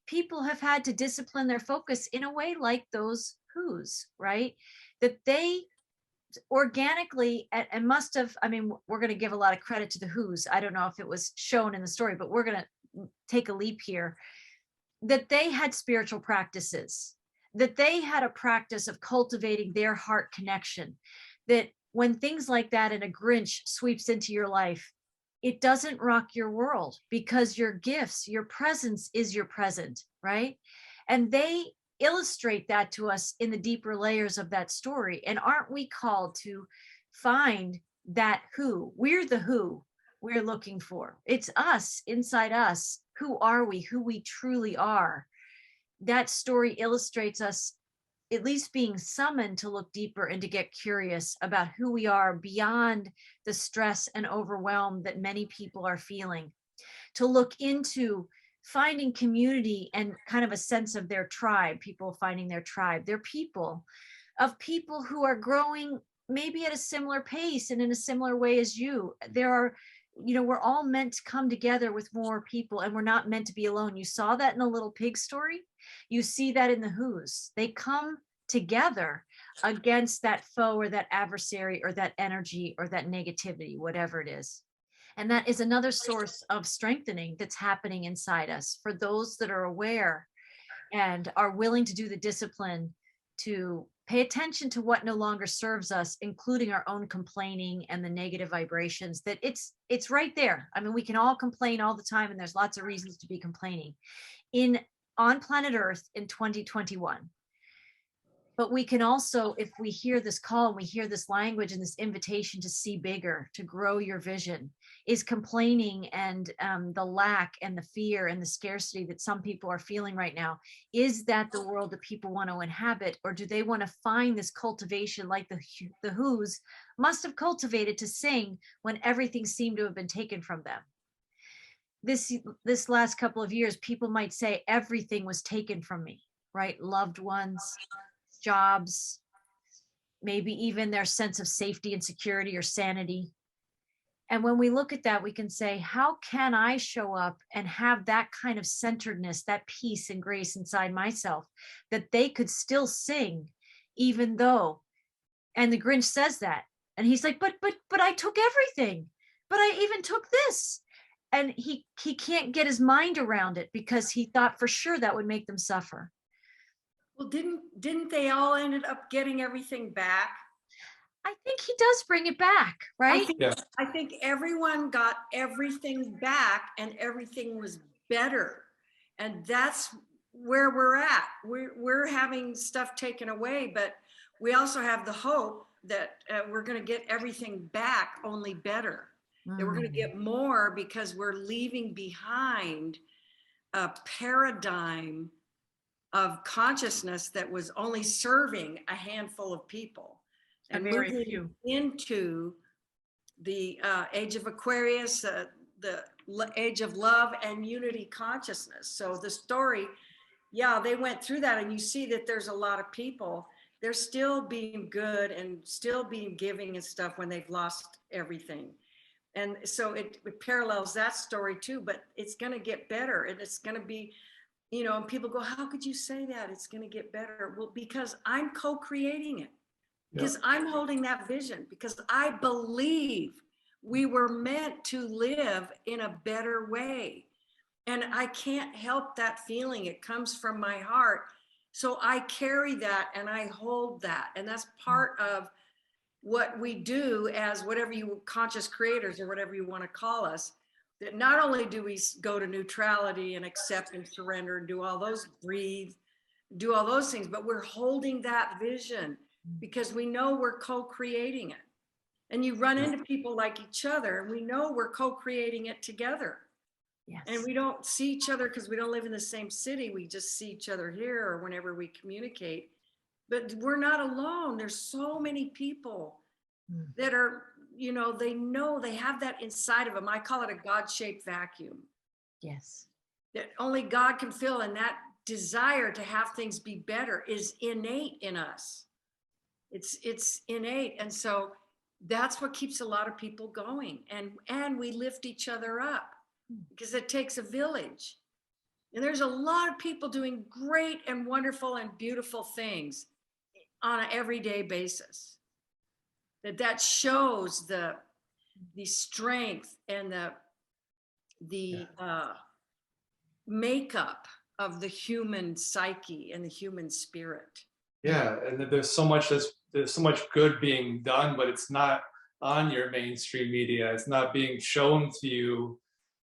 people have had to discipline their focus in a way like those Who's, right? That they organically and must have, we're going to give a lot of credit to the Who's. I don't know if it was shown in the story, but we're going to take a leap here, that they had spiritual practices, that they had a practice of cultivating their heart connection, that when things like that and a Grinch sweeps into your life, it doesn't rock your world because your gifts, your presence is your present, right? And they illustrate that to us in the deeper layers of that story. And aren't we called to find that Who? We're the Who we're looking for. It's us, inside us. Who are we? Who we truly are. That story illustrates us at least being summoned to look deeper and to get curious about who we are beyond the stress and overwhelm that many people are feeling, to look into finding community and kind of a sense of their tribe, people finding their tribe, their people, of people who are growing maybe at a similar pace and in a similar way as you. There are, we're all meant to come together with more people, and we're not meant to be alone. You saw that in the Little Pig story. You see that in the Who's. They come together against that foe or that adversary or that energy or that negativity, whatever it is. And that is another source of strengthening that's happening inside us for those that are aware and are willing to do the discipline to pay attention to what no longer serves us, including our own complaining and the negative vibrations. That it's right there. We can all complain all the time, and there's lots of reasons to be complaining on planet Earth in 2021. But we can also, if we hear this call and we hear this language and this invitation to see bigger, to grow your vision, is complaining and the lack and the fear and the scarcity that some people are feeling right now, is that the world that people want to inhabit, or do they want to find this cultivation like the Who's must have cultivated to sing when everything seemed to have been taken from them? This last couple of years, people might say everything was taken from me, right? Loved ones, jobs, maybe even their sense of safety and security or sanity. And when we look at that, we can say, how can I show up and have that kind of centeredness, that peace and grace inside myself, that they could still sing, even though, and the Grinch says that, and he's like, but I took everything, but I even took this. And he can't get his mind around it because he thought for sure that would make them suffer. Well, didn't they all ended up getting everything back? I think he does bring it back, right? I think everyone got everything back and everything was better. And that's where we're at. We're having stuff taken away, but we also have the hope that we're going to get everything back, only better. That we're going to get more because we're leaving behind a paradigm of consciousness that was only serving a handful of people, and moving into the age of Aquarius, the age of love and unity consciousness. So the story, yeah, they went through that, and you see that there's a lot of people, they're still being good and still being giving and stuff when they've lost everything. And so it parallels that story too, but it's going to get better, and it's going to be, you know, and people go, how could you say that it's going to get better? Well, because I'm co-creating it, because I'm holding that vision, because I believe we were meant to live in a better way. And I can't help that feeling. It comes from my heart. So I carry that and I hold that. And that's part of what we do as whatever you conscious creators or whatever you want to call us, that not only do we go to neutrality and accept and surrender and do all those, breathe, do all those things, but we're holding that vision because we know we're co-creating it. And you run into people like each other, and we know we're co-creating it together. Yes. And we don't see each other because we don't live in the same city. We just see each other here or whenever we communicate. But we're not alone. There's so many people that are, you know they have that inside of them. I call it a God-shaped vacuum. Yes. That only God can fill, and that desire to have things be better is innate in us. It's innate. And so that's what keeps a lot of people going. And we lift each other up because it takes a village. And there's a lot of people doing great and wonderful and beautiful things on an everyday basis. That shows the strength and the makeup of the human psyche and the human spirit. Yeah, and there's so much good being done, but it's not on your mainstream media. It's not being shown to you.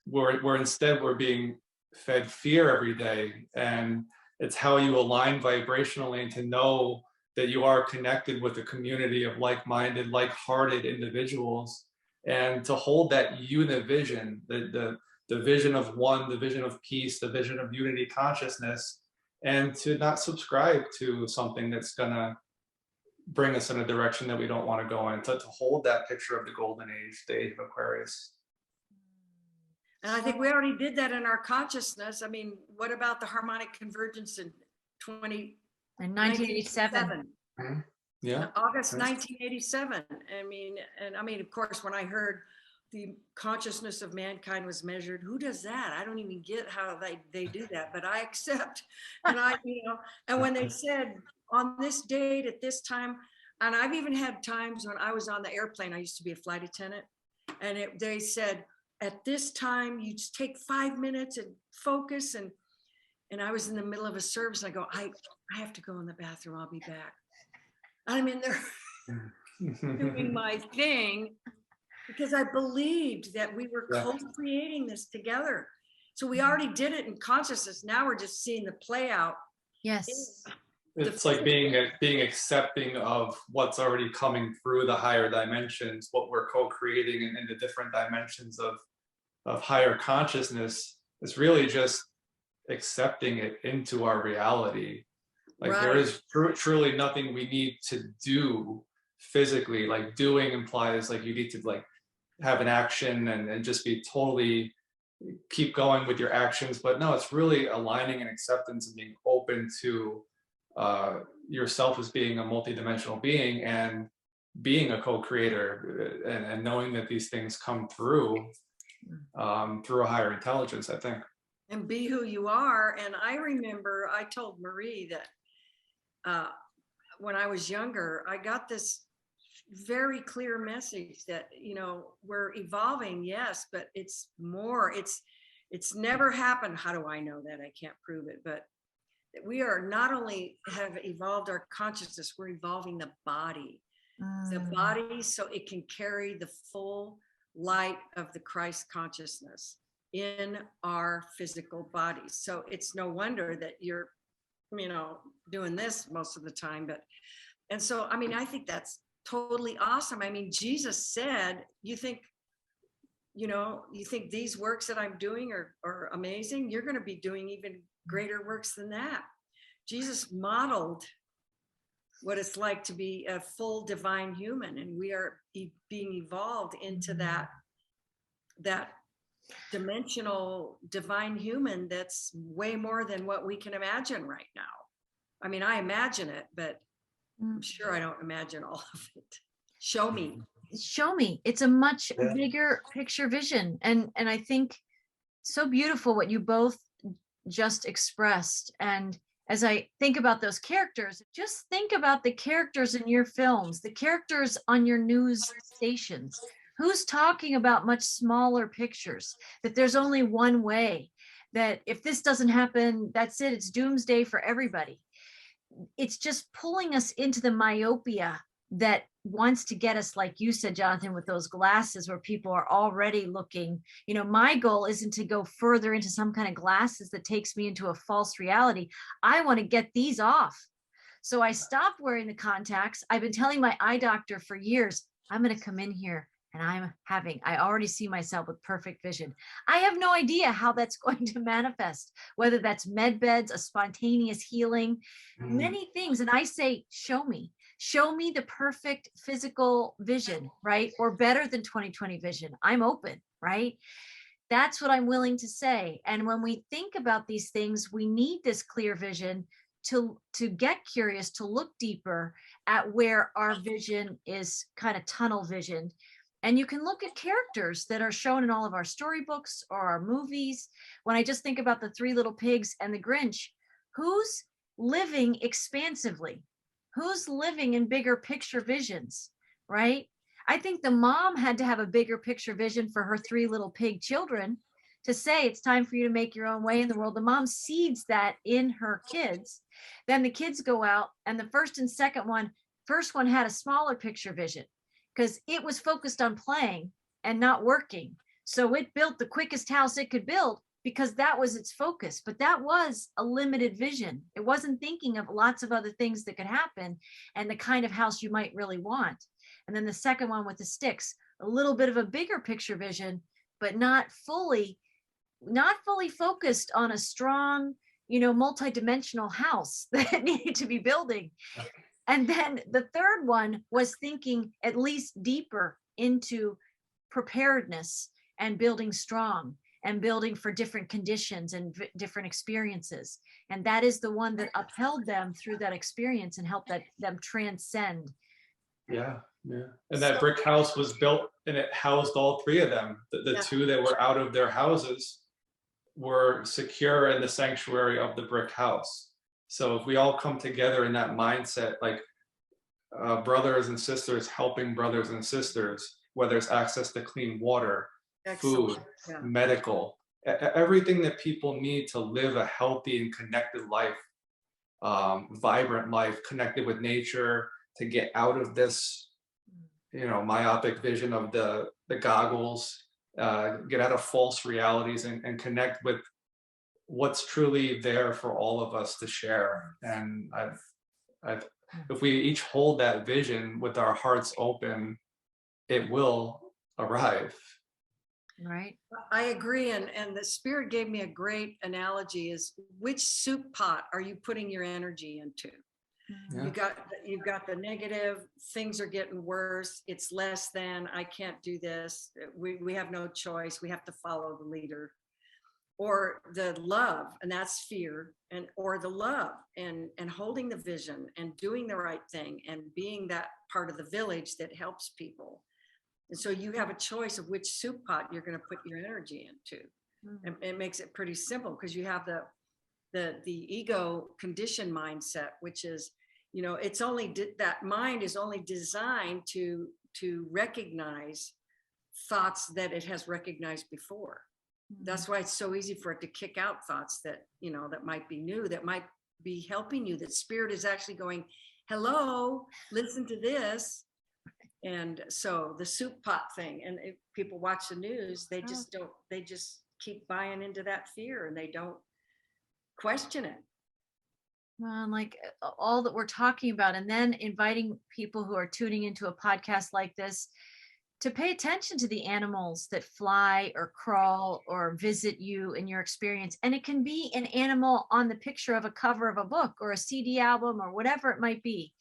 Where instead we're being fed fear every day, and it's how you align vibrationally and to know that you are connected with a community of like-minded, like-hearted individuals, and to hold that univision, the vision of one, the vision of peace, the vision of unity consciousness, and to not subscribe to something that's gonna bring us in a direction that we don't want to go in, to hold that picture of the golden age, the age of Aquarius. And I think we already did that in our consciousness. I mean, what about the harmonic convergence in 1987? Mm-hmm. Yeah. August 1987. I mean, of course, when I heard the consciousness of mankind was measured, who does that? I don't even get how they do that, but I accept. And and when they said on this date at this time, and I've even had times when I was on the airplane, I used to be a flight attendant, and they said, at this time, you just take 5 minutes and focus. And I was in the middle of a service, and I go, I have to go in the bathroom. I'll be back. I'm in there doing my thing because I believed that we were co-creating this together. So we already did it in consciousness. Now we're just seeing the play out. Yes. It's like being accepting of what's already coming through the higher dimensions, what we're co-creating in the different dimensions of higher consciousness. Is really just accepting it into our reality. Like there Right. is truly nothing we need to do physically. Like doing implies like you need to like have an action and just be totally keep going with your actions. But no, it's really aligning and acceptance and being open to yourself as being a multidimensional being and being a co-creator and knowing that these things come through through a higher intelligence, I think. And be who you are. And I remember I told Marie that when I was younger, I got this very clear message that, you know, we're evolving, yes, but it's more, it's never happened. How do I know that? I can't prove it, but we are not only have evolved our consciousness, we're evolving the body so it can carry the full light of the Christ consciousness in our physical bodies. So it's no wonder that you're, you know, doing this most of the time. But, and so, I mean, I think that's totally awesome. I mean, Jesus said, you think, you know, you think these works that I'm doing are amazing, you're going to be doing even greater works than that. Jesus modeled what it's like to be a full divine human, and we are being evolved into that dimensional divine human that's way more than what we can imagine right now. I mean, I imagine it, but I'm sure I don't imagine all of it. Show me. It's a much bigger picture vision, and I think so beautiful what you both just expressed. And as I think about those characters, just think about the characters in your films, the characters on your news stations. Who's talking about much smaller pictures, that there's only one way, that if this doesn't happen, that's it, it's doomsday for everybody. It's just pulling us into the myopia that wants to get us, like you said, Jonathan, with those glasses where people are already looking. You know, my goal isn't to go further into some kind of glasses that takes me into a false reality. I want to get these off. So I stopped wearing the contacts. I've been telling my eye doctor for years, I'm going to come in here and I already see myself with perfect vision. I have no idea how that's going to manifest, whether that's med beds, a spontaneous healing, many things. And I say, show me the perfect physical vision, right? Or better than 20/20 vision. I'm open, right? That's what I'm willing to say. And when we think about these things, we need this clear vision to get curious, to look deeper at where our vision is kind of tunnel visioned. And you can look at characters that are shown in all of our storybooks or our movies. When I just think about the Three Little Pigs and the Grinch, who's living expansively? Who's living in bigger picture visions, right? I think the mom had to have a bigger picture vision for her three little pig children to say, it's time for you to make your own way in the world. The mom seeds that in her kids. Then the kids go out, and the first one had a smaller picture vision because it was focused on playing and not working. So it built the quickest house it could build because that was its focus. But that was a limited vision. It wasn't thinking of lots of other things that could happen and the kind of house you might really want. And then the second one with the sticks, a little bit of a bigger picture vision, but not fully focused on a strong, multi-dimensional house that it needed to be building. And then the third one was thinking at least deeper into preparedness and building strong and building for different conditions and different experiences. And that is the one that upheld them through that experience and helped them transcend. Yeah. And that brick house was built and it housed all three of them. The two that were out of their houses were secure in the sanctuary of the brick house. So if we all come together in that mindset, like brothers and sisters helping brothers and sisters, whether it's access to clean water, food, medical, everything that people need to live a healthy and connected life, vibrant life, connected with nature, to get out of this, myopic vision of the goggles, get out of false realities and connect with what's truly there for all of us to share. And If we each hold that vision with our hearts open, it will arrive. Right. I agree. And the spirit gave me a great analogy is which soup pot are you putting your energy into? Yeah. You've got the negative, things are getting worse. It's less than, I can't do this. We have no choice. We have to follow the leader. Or the love, and that's fear, or the love and holding the vision and doing the right thing and being that part of the village that helps people. And so you have a choice of which soup pot you're going to put your energy into. And it makes it pretty simple because you have the ego conditioned mindset, which is, it's only that mind is only designed to recognize thoughts that it has recognized before. That's why it's so easy for it to kick out thoughts that, that might be new, that might be helping you, that spirit is actually going, hello, listen to this. And so the soup pot thing, and if people watch the news, they just keep buying into that fear and they don't question it. Well, like all that we're talking about, and then inviting people who are tuning into a podcast like this to pay attention to the animals that fly or crawl or visit you in your experience. And it can be an animal on the picture of a cover of a book or a CD album or whatever it might be.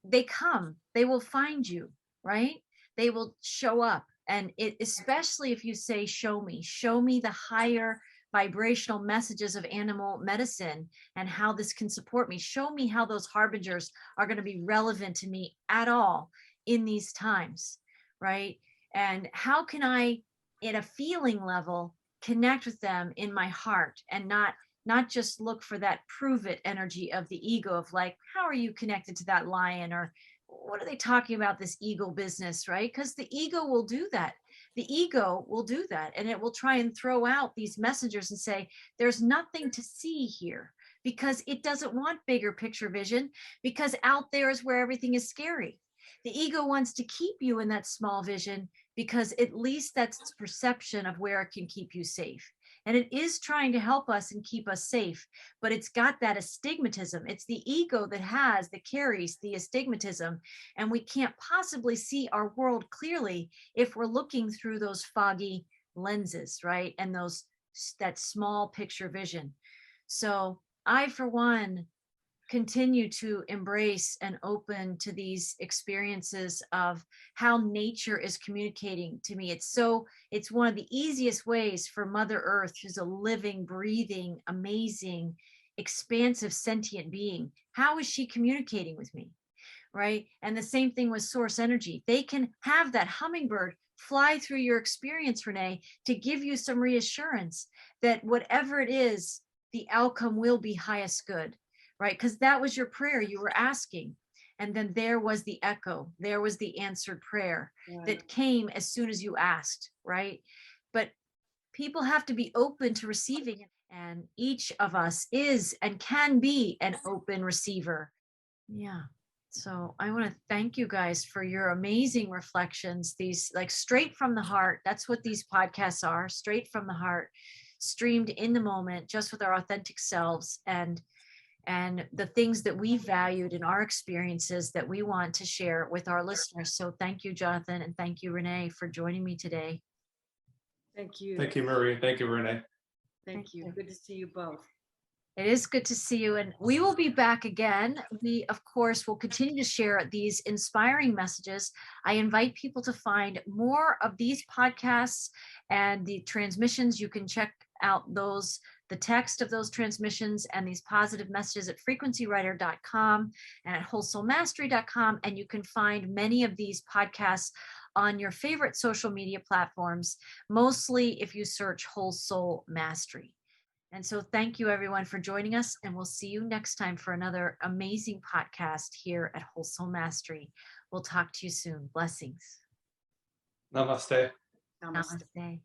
They come, they will find you, right? They will show up. And especially if you say, show me the higher vibrational messages of animal medicine and how this can support me. Show me how those harbingers are going to be relevant to me at all in these times, right? And how can I, at a feeling level, connect with them in my heart and not just look for that prove it energy of the ego of like, how are you connected to that lion? Or what are they talking about, this ego business, right? Because the ego will do that. The ego will do that. And it will try and throw out these messengers and say, there's nothing to see here, because it doesn't want bigger picture vision, because out there is where everything is scary. The ego wants to keep you in that small vision because at least that's its perception of where it can keep you safe. And it is trying to help us and keep us safe, but it's got that astigmatism. It's the ego that carries the astigmatism. And we can't possibly see our world clearly if we're looking through those foggy lenses, right? And that small picture vision. So I, for one, continue to embrace and open to these experiences of how nature is communicating to me. It's one of the easiest ways for Mother Earth, who's a living, breathing, amazing, expansive, sentient being. How is she communicating with me? Right? And the same thing with source energy. They can have that hummingbird fly through your experience, Renee, to give you some reassurance that whatever it is, the outcome will be highest good. Right? Because that was your prayer you were asking. And then there was the echo. There was the answered prayer that came as soon as you asked, right? But people have to be open to receiving it. And each of us is and can be an open receiver. Yeah. So I want to thank you guys for your amazing reflections. These, like, straight from the heart. That's what these podcasts are, straight from the heart, streamed in the moment, just with our authentic selves. And the things that we valued in our experiences that we want to share with our listeners. So thank you, Jonathan, and thank you, Renee, for joining me today. Thank you. Thank you, Marie. Thank you, Renee. Thank you. Good to see you both. It is good to see you, and we will be back again. We, of course, will continue to share these inspiring messages. I invite people to find more of these podcasts and the transmissions. You can check out the text of those transmissions and these positive messages at frequencywriter.com and at wholesoulmastery.com. And you can find many of these podcasts on your favorite social media platforms, mostly if you search Whole Soul Mastery. And so thank you, everyone, for joining us. And we'll see you next time for another amazing podcast here at Whole Soul Mastery. We'll talk to you soon. Blessings. Namaste. Namaste. Namaste.